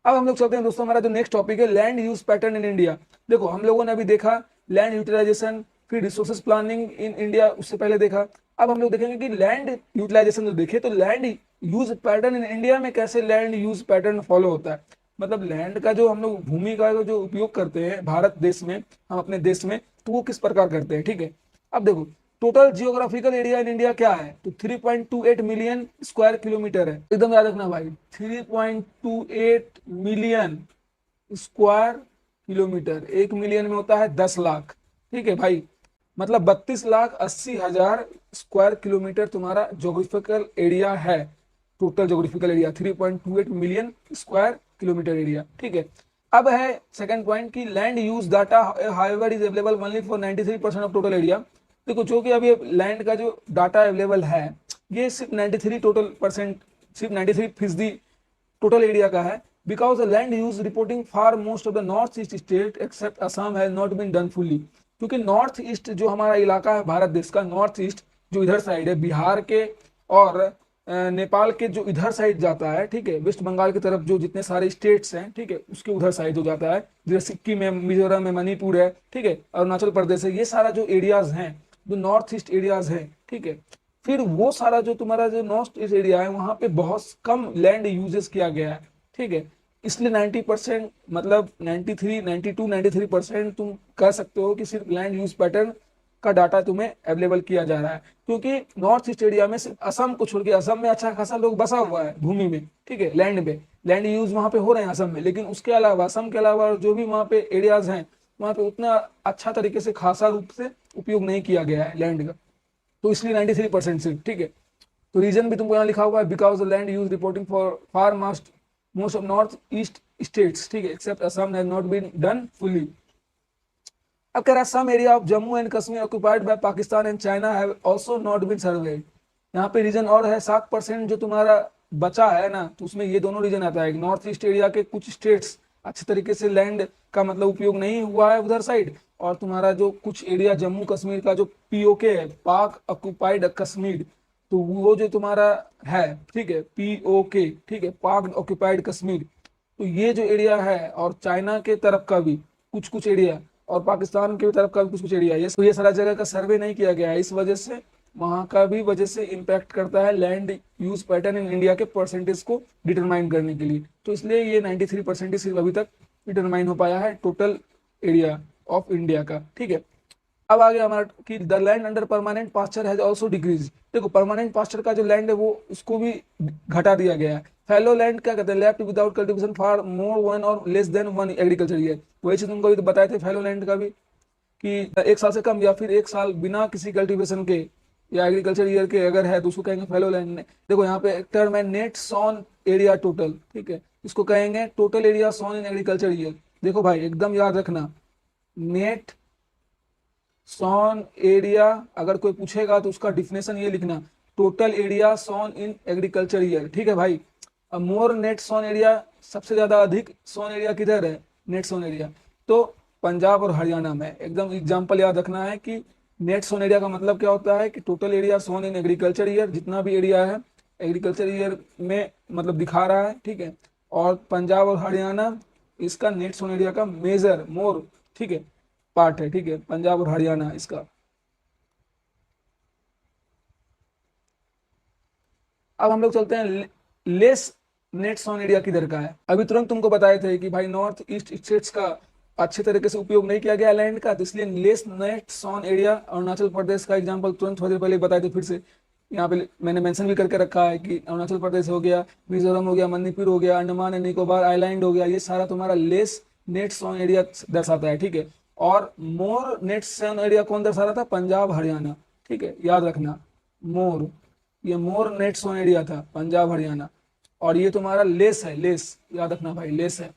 अब हम लोग चलते हैं दोस्तों, हमारा जो नेक्स्ट टॉपिक है land use pattern in India. देखो हम लोगों ने अभी देखा लैंड यूटिलाइजेशन, फिर रिसोर्सेज प्लानिंग इन इंडिया, उससे पहले देखा। अब हम लोग देखेंगे कि लैंड यूटिलाइजेशन जो देखे तो land use pattern in India में कैसे लैंड यूज पैटर्न फॉलो होता है। मतलब लैंड का जो हम लोग भूमि का जो उपयोग करते हैं भारत देश में, हम अपने देश में, तो वो किस प्रकार करते हैं, ठीक है। अब देखो total geographical area in India क्या है, तो 3.28 मिलियन स्क्वायर किलोमीटर है, एकदम याद रखना भाई, 3.28 मिलियन स्क्वायर किलोमीटर। 1 मिलियन में होता है 10 लाख, ठीक है भाई, मतलब 32,80,000 स्क्वायर किलोमीटर तुम्हारा जोग्राफिकल एरिया है। Total geographical area 3.28 million square kilometre area, ठीक है। अब है सेकंड पॉइंट की land use data however is available only for 93% of total area. देखो जो कि अभी लैंड का जो डाटा अवेलेबल है ये सिर्फ 93% सिर्फ 93% टोटल एरिया का है, because the land use reporting for most of the north east state except Assam has not been done fully. क्योंकि नॉर्थ ईस्ट जो हमारा इलाका है भारत देश का, नॉर्थ ईस्ट जो इधर साइड है बिहार के और नेपाल के जो इधर साइड जाता है, ठीक है, वेस्ट बंगाल की तरफ जो जितने सारे स्टेट्स हैं, ठीक है, उसके उधर साइड जो जाता है, जैसे सिक्किम है, मिजोरम है, मणिपुर है, ठीक है, अरुणाचल प्रदेश है, ये सारा जो एरियाज हैं जो नॉर्थ ईस्ट एरियाज है, ठीक है, फिर वो सारा जो तुम्हारा जो नॉर्थ ईस्ट एरिया है वहां पे बहुत कम लैंड यूजेस किया गया है, ठीक है, इसलिए 90% मतलब 93, 92, 93% तुम कह सकते हो कि सिर्फ लैंड यूज पैटर्न का डाटा तुम्हें अवेलेबल किया जा रहा है। क्योंकि नॉर्थ ईस्ट एरिया में सिर्फ असम को छोड़ के, असम में अच्छा खासा लोग बसा हुआ है भूमि में, ठीक है, लैंड में, लैंड यूज वहां पे हो रहे हैं असम में, लेकिन उसके अलावा असम के अलावा जो भी वहां पे एरियाज हैं वहां पे उतना अच्छा तरीके से खासा रूप से उपयोग नहीं किया गया है लैंड का, तो इसलिए 93% सिर्फ, ठीक है। तो रीजन भी तुमको यहाँ लिखा हुआ है, because the land use reporting for far most of north east states, ठीक है, except Assam has not been done fully. अब कह रहा है some area of Jammu and Kashmir occupied by Pakistan and China have also not been surveyed. यहाँ पे reason और है 7% जो तुम्हारा बचा है ना, तो उसमें ये दोनों रीजन आता है, नॉर्थ ईस्ट एरिया के कुछ स्टेट्स अच्छे तरीके से लैंड का मतलब उपयोग नहीं हुआ है उधर साइड, और तुम्हारा जो कुछ एरिया जम्मू कश्मीर का जो पीओके है, पाक ऑक्युपाइड कश्मीर, तो वो जो तुम्हारा है, ठीक है, पीओके, ठीक है, पाक ऑक्युपाइड कश्मीर, तो ये जो एरिया है और चाइना के तरफ का भी कुछ कुछ एरिया और पाकिस्तान की तरफ का भी कुछ कुछ एरिया, ये तो ये सारा जगह का सर्वे नहीं किया गया है, इस वजह से वहां का भी वजह से इम्पैक्ट करता है land use pattern in India के परसेंटेज को डिटरमाइन करने के लिए। तो इसलिए ये 93% सिर्फ अभी तक डिटरमाइन हो पाया है टोटल एरिया ऑफ इंडिया का, ठीक है। अब आ गया हमारा कि the land under permanent pasture has also decrease. देखो परमानेंट पास्चर का जो लैंड है वो उसको भी घटा दिया गया है। फैलो लैंड क्या कहते हैं, left without cultivation for more one और less than one agriculture year. वही चीज तुमको भी तो बताए थे फैलो लैंड का भी, कि 1 साल से कम या फिर 1 साल बिना किसी कल्टीवेशन के या एग्रीकल्चर ईयर के अगर है तो उसको कहेंगे फैलो लैंड। देखो यहाँ पे एक टर्म है नेट सॉन एरिया टोटल, ठीक है, इसको कहेंगे total area sown in agriculture year. देखो भाई एकदम याद रखना, नेट सॉन एरिया अगर कोई पूछेगा तो उसका डिफिनेशन ये लिखना, total area sown in agriculture year, ठीक है भाई। अब मोर नेट सॉन एरिया, सबसे ज्यादा अधिक सॉन एरिया किधर है, नेट सॉन एरिया, तो पंजाब और हरियाणा में। एकदम एग्जांपल याद रखना है कि नेट सॉन एरिया का मतलब क्या होता है कि total area sown in agriculture year, जितना भी एरिया है एग्रीकल्चर ईयर में मतलब दिखा रहा है, ठीक है, और पंजाब और हरियाणा इसका नेट सॉन एरिया का मेजर मोर, ठीक है, पार्ट है, ठीक है, पंजाब और हरियाणा इसका। अब हम लोग चलते हैं लेस नेट सॉन एरिया किधर का है। अभी तुरंत तुमको बताए थे कि भाई नॉर्थ ईस्ट स्टेट्स का अच्छे तरीके से उपयोग नहीं किया गया लैंड का, तो इसलिए less net sown area Arunachal Pradesh का एग्जांपल तुरंत थोड़ी देर पहले बताए थे, फिर से यहाँ पे मैंने मेंशन भी करके रखा है कि अरुणाचल प्रदेश हो गया, मिजोरम हो गया, मणिपुर हो गया, अंडमान एंड निकोबार आइलैंड हो गया, ये सारा तुम्हारा लेस नेट सॉन एरिया दर्शाता है, ठीक है। और मोर नेट सॉन एरिया कौन दर्शा रहा था, पंजाब हरियाणा, ठीक है, याद रखना मोर, ये मोर नेट सॉन एरिया था पंजाब हरियाणा, और ये तुम्हारा लेस है, लेस याद रखना भाई, लेस है।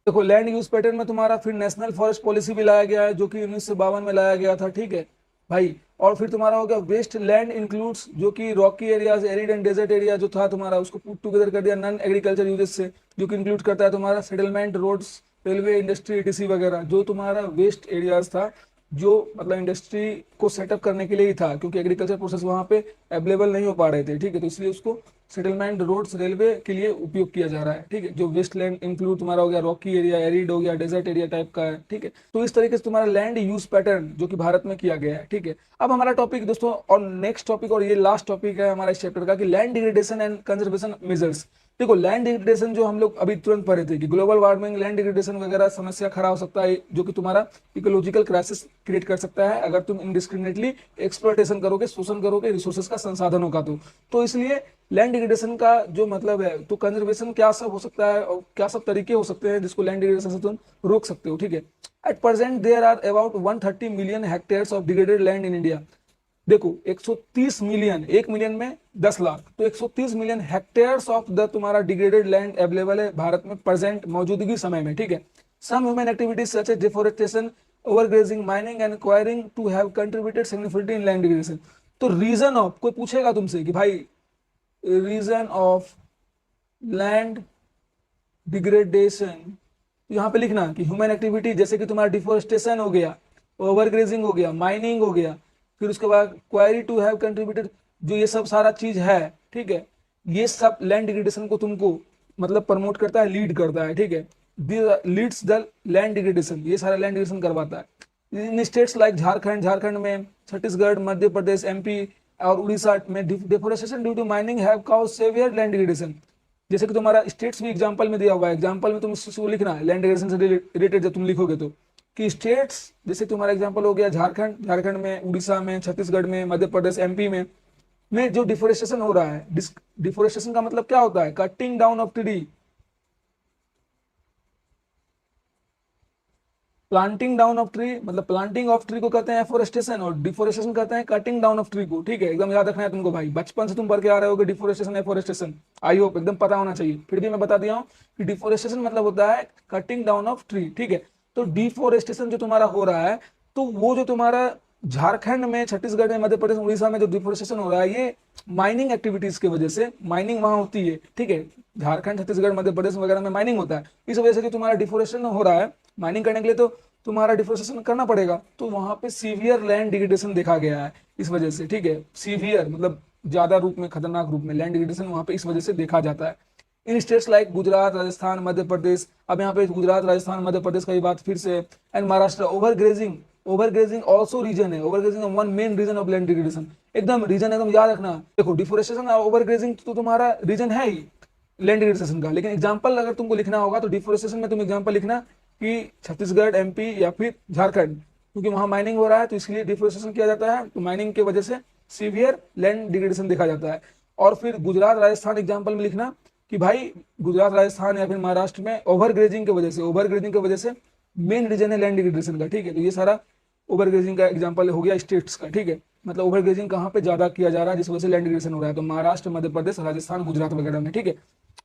देखो लैंड यूज पैटर्न में तुम्हारा फिर नेशनल फॉरेस्ट पॉलिसी भी लाया गया है जो कि 1952 में लाया गया था, ठीक है भाई। और फिर तुम्हारा हो गया वेस्ट लैंड इंक्लूड्स, जो कि rocky areas, arid and desert area जो था तुम्हारा उसको पुट टुगेदर कर दिया नॉन एग्रीकल्चर यूजेस से, जो कि इंक्लूड करता है तुम्हारा settlement, roads, railway, industry, ETC वगैरह। जो तुम्हारा वेस्ट एरियाज था जो मतलब इंडस्ट्री को सेटअप करने के लिए ही था, क्योंकि एग्रीकल्चर प्रोसेस वहां पे अवेलेबल नहीं हो पा रहे थे, ठीक है, तो इसलिए उसको सेटलमेंट, रोड्स, रेलवे के लिए उपयोग किया जा रहा है, ठीक है। जो वेस्ट लैंड इंक्लूड तुम्हारा हो गया रॉकी एरिया, एरिड हो गया, डेजर्ट एरिया टाइप का है, ठीक है। तो इस तरीके से तुम्हारा लैंड यूज पैटर्न जो कि भारत में किया गया है, ठीक है। अब हमारा टॉपिक दोस्तों और नेक्स्ट टॉपिक और ये लास्ट टॉपिक है हमारा इस चैप्टर का कि land degradation and conservation measures. देखो लैंड डिग्रेडेशन जो हम लोग अभी तुरंत पढ़े थे कि ग्लोबल वार्मिंग, लैंड डिग्रेडेशन वगैरह समस्या खड़ा हो सकता है, जो कि तुम्हारा इकोलॉजिकल क्राइसिस क्रिएट कर सकता है अगर तुम इनडिस्क्रिमिनेटली एक्सप्लॉयटेशन करोगे, शोषण करोगे रिसोर्सेज का, संसाधनों का। तो इसलिए लैंड डिग्रेडेशन का जो मतलब है, तो कंजर्वेशन क्या सब हो सकता है और क्या सब तरीके हो सकते हैं जिसको लैंड डिग्रेडेशन से तुम रोक सकते हो, ठीक है। At present there are about 130 million hectares of degraded land in India. देखो 130 मिलियन, 1 मिलियन में 10 लाख, तो 130 मिलियन हेक्टेयर्स ऑफ द तुम्हारा डिग्रेडेड लैंड अवेलेबल है भारत में प्रेजेंट मौजूदगी समय में, ठीक है। Some human activities such as deforestation, overgrazing, mining and acquiring too have contributed significantly in land degradation. तो रीजन ऑफ, कोई पूछेगा तुमसे कि भाई रीजन ऑफ लैंड डिग्रेडेशन, यहाँ पे लिखना कि ह्यूमन एक्टिविटी, जैसे कि तुम्हारा डिफोरेस्टेशन हो गया, ओवरग्रेजिंग हो गया, माइनिंग हो गया, फिर उसके बाद क्वायरी टू हैव कंट्रीब्यूटेड, जो ये सब सारा चीज है, ठीक है, ये सब लैंड डिग्रेडेशन को तुमको मतलब प्रमोट करता है, लीड करता है, ठीक है। लीड्स द लैंड डिग्रेडेशन, ये सारा लैंड डिग्रेडेशन करवाता है। इन स्टेट्स लाइक झारखंड में, छत्तीसगढ़, मध्य प्रदेश, एमपी और उड़ीसा में deforestation due to mining have caused severe land degradation. जैसे कि तुम्हारा स्टेट्स भी एग्जांपल में दिया हुआ है, एग्जांपल में तुम इसको लिखना है लैंड डिग्रेडेशन से रिलेटेड, जब तुम लिखोगे तो कि स्टेट्स, जैसे तुम्हारा एग्जांपल हो गया झारखंड में, उड़ीसा में, छत्तीसगढ़ में, मध्य प्रदेश, एमपी में जो डिफोरेस्टेशन हो रहा है, डिफोरेस्टेशन का मतलब क्या होता है, cutting down of tree, planting down of tree, मतलब प्लांटिंग ऑफ ट्री को कहते हैं एफोरेस्टेशन, और डिफोरेस्टेशन कहते हैं कटिंग डाउन ऑफ ट्री को, ठीक है। एकदम याद रखना है तुमको भाई, बचपन से तुम पढ़ के आ रहे हो डिफोरेस्टेशन एफोरेस्टेशन, आई होप एकदम पता होना चाहिए, फिर भी मैं बता दिया हूँ कि डिफोरेस्टेशन मतलब होता है कटिंग डाउन ऑफ ट्री, ठीक है। तो डिफोरेस्टेशन जो तुम्हारा हो रहा है, तो वो जो तुम्हारा झारखंड में, छत्तीसगढ़ में, मध्य प्रदेश, उड़ीसा में जो डिफोरेस्टेशन हो रहा है, ये माइनिंग एक्टिविटीज की वजह से, माइनिंग वहां होती है, ठीक है, झारखंड, छत्तीसगढ़, मध्य प्रदेश वगैरह में माइनिंग होता है, इस वजह से जो तुम्हारा डिफोरेस्टेशन हो रहा है, माइनिंग करने के लिए तो तुम्हारा डिफोरेस्टेशन करना पड़ेगा, तो वहां पे सीवियर लैंड डिग्रेडेशन देखा गया है इस वजह से, ठीक है। सीवियर मतलब ज्यादा रूप में, खतरनाक रूप में लैंड डिग्रेडेशन वहां पे इस वजह से देखा जाता है। इन स्टेट्स लाइक गुजरात, राजस्थान, मध्य प्रदेश, अब यहाँ पे गुजरात, राजस्थान, मध्य प्रदेश का ही बात फिर से, and Maharashtra, overgrazing also reason है, overgrazing one main reason of land degradation, एकदम रीजन एकदम याद रखना। देखो डिफोरेस्टेशन और ओवरग्रेजिंग तो तुम्हारा रीजन है ही लैंड डिग्रेडेशन का, लेकिन एग्जांपल अगर तुमको लिखना होगा तो डिफोरेस्टेशन में तुम एग्जांपल लिखना कि छत्तीसगढ़, एमपी या फिर झारखंड, क्योंकि वहां माइनिंग हो रहा है तो इसलिए डिफोरेस्टेशन किया जाता है, तो माइनिंग की वजह से सीवियर लैंड डिग्रेडेशन देखा जाता है। और फिर गुजरात, राजस्थान एग्जांपल में लिखना कि भाई गुजरात, राजस्थान या फिर महाराष्ट्र में ओवरग्रेजिंग की वजह से मेन रीजन है लैंड डिग्रेडेशन का, ठीक है। तो ये सारा ओवरग्रेजिंग का एग्जांपल हो गया स्टेट्स का, ठीक है, मतलब ओवरग्रेजिंग कहाँ पे ज्यादा किया जा रहा है जिस वजह से लैंड डिग्रेडेशन हो रहा है, तो महाराष्ट्र, मध्य प्रदेश, राजस्थान, गुजरात वगैरह में, ठीक है।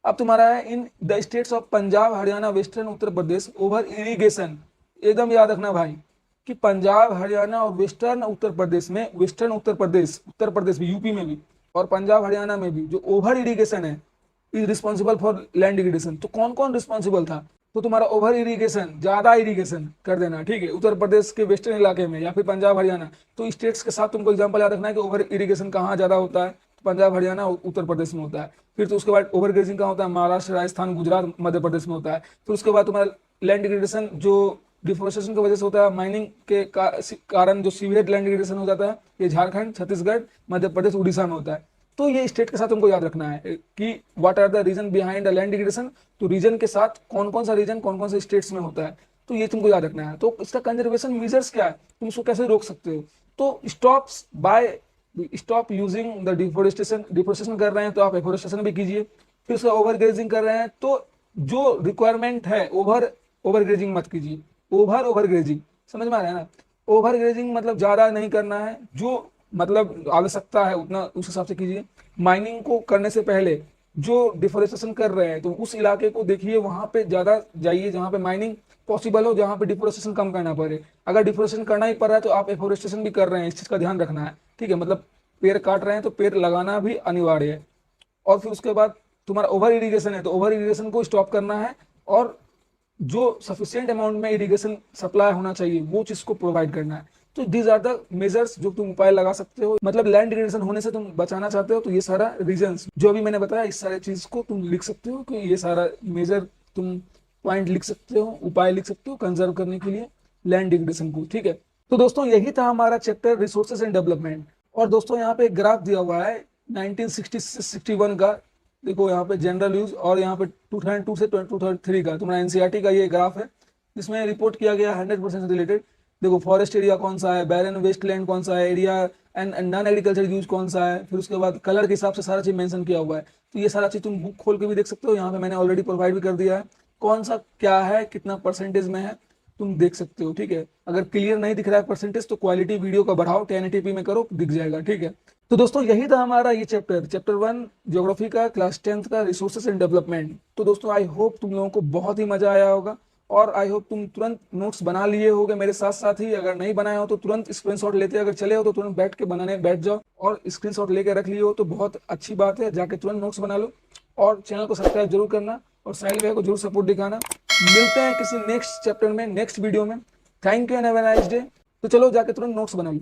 अब तुम्हारा है in the states of Punjab, Haryana, western Uttar Pradesh, over irrigation, एकदम याद रखना भाई कि पंजाब, हरियाणा और वेस्टर्न उत्तर प्रदेश में, वेस्टर्न उत्तर प्रदेश भी, यूपी में भी और पंजाब, हरियाणा में भी जो ओवर इरिगेशन है is responsible for land degradation. तो कौन कौन रिस्पॉन्सिबल था, तो तुम्हारा ओवर इरिगेशन, ज्यादा इरिगेशन कर देना, ठीक है, उत्तर प्रदेश के वेस्टर्न इलाके में या फिर पंजाब, हरियाणा, तो स्टेट्स के साथ तुमको एग्जांपल याद रखना है कि ओवर इरिगेशन कहाँ ज्यादा होता है, पंजाब, हरियाणा, उत्तर प्रदेश में होता है। फिर तो उसके बाद ओवर ग्रेजिंग कहाँ होता है, महाराष्ट्र, राजस्थान, गुजरात, मध्य प्रदेश में होता है। फिर उसके बाद तुम्हारा लैंड डिग्रेडेशन जो डिफोरेस्टेशन की वजह से होता है, माइनिंग के कारण जो सीवियर लैंड डिग्रेडेशन हो जाता है, ये झारखंड, छत्तीसगढ़, मध्य प्रदेश, उड़ीसा में होता है। तो ये स्टेट के साथ तुमको याद रखना है कि what are the region behind the land degradation, तो रीजन के साथ कौन कौन सा रीजन, कौन कौन से स्टेट्स में होता है, तो ये तुमको याद रखना है। तो इसका कंजर्वेशन मेजर्स क्या है, तुम इसको कैसे रोक सकते हो, तो स्टॉप यूजिंग द डिफोरेस्टेशन कर रहे हैं तो आप एफोरेस्टेशन भी कीजिए। फिर उसका ओवरग्रेजिंग कर रहे हैं तो जो रिक्वायरमेंट है ओवरग्रेजिंग मत कीजिए, ओवरग्रेजिंग समझ में आ रहा है ना। ओवरग्रेजिंग मतलब ज्यादा नहीं करना है, जो मतलब आवश्यकता है उतना उस हिसाब से कीजिए। माइनिंग को करने से पहले जो डिफोरेस्टेशन कर रहे हैं तो उस इलाके को देखिए, वहां पे ज्यादा जाइए जहां पे माइनिंग पॉसिबल हो, जहां पे डिफोरेस्टेशन कम करना पड़े। अगर डिफोरेस्टेशन करना ही पड़ रहा है तो आप एफोरेस्टेशन भी कर रहे हैं, इस चीज का ध्यान रखना है, ठीक है। मतलब पेड़ काट रहे हैं तो पेड़ लगाना भी अनिवार्य है। और फिर उसके बाद तुम्हारा ओवर इरिगेशन है तो ओवर इरिगेशन को स्टॉप करना है, और जो सफिशियंट अमाउंट में इरिगेशन सप्लाई होना चाहिए वो चीज को प्रोवाइड करना है। तो दीज आर द मेजर्स जो तुम उपाय लगा सकते हो, मतलब लैंड डिग्रेडेशन होने से तुम बचाना चाहते हो, तो ये सारा रीजंस जो अभी मैंने बताया, इस सारे चीज को तुम लिख सकते हो कि ये सारा मेजर तुम पॉइंट लिख सकते हो, उपाय लिख सकते हो कंजर्व करने के लिए लैंड डिग्रेडेशन को, ठीक है। तो दोस्तों यही था हमारा चैप्टर रिसोर्सेज एंड डेवलपमेंट। और दोस्तों यहाँ पे एक ग्राफ दिया हुआ है 1960 से 61 का, देखो यहाँ पे जनरल यूज और यहाँ पे 2002 से 2003 का तुम्हारा एनसीईआरटी का ये ग्राफ है, जिसमें रिपोर्ट किया गया 100% से रिलेटेड। देखो फॉरेस्ट एरिया कौन सा है, बैरन वेस्टलैंड कौन सा है, area and non agriculture use कौन सा है, फिर उसके बाद कलर के हिसाब से सारा चीज मेंशन किया हुआ है। तो ये सारा चीज तुम बुक खोल के भी देख सकते हो, यहाँ पे मैंने ऑलरेडी प्रोवाइड भी कर दिया है, कौन सा क्या है कितना परसेंटेज में है तुम देख सकते हो। ठीक है, अगर क्लियर नहीं दिख रहा है परसेंटेज तो क्वालिटी वीडियो का बढ़ाओ, 1080p में करो, दिख जाएगा। ठीक है, तो दोस्तों यही था हमारा ये चैप्टर 1 ज्योग्राफी का क्लास 10th का रिसोर्सेज एंड डेवलपमेंट। तो दोस्तों आई होप तुम लोगों को बहुत ही मजा आया होगा और आई होप तुम तुरंत नोट्स बना लिए होगे मेरे साथ साथ ही। अगर नहीं बनाए हो तो तुरंत स्क्रीनशॉट लेते, अगर चले हो तो तुरंत बैठ के बनाने बैठ जाओ और स्क्रीनशॉट लेके रख लिए हो तो बहुत अच्छी बात है, जाके तुरंत नोट्स बना लो और चैनल को सब्सक्राइब जरूर करना और साहिल भैया को जरूर सपोर्ट दिखाना। मिलते हैं किसी नेक्स्ट चैप्टर में, नेक्स्ट वीडियो में। Thank you and have a nice day. तो चलो जाके तुरंत नोट्स बना लो।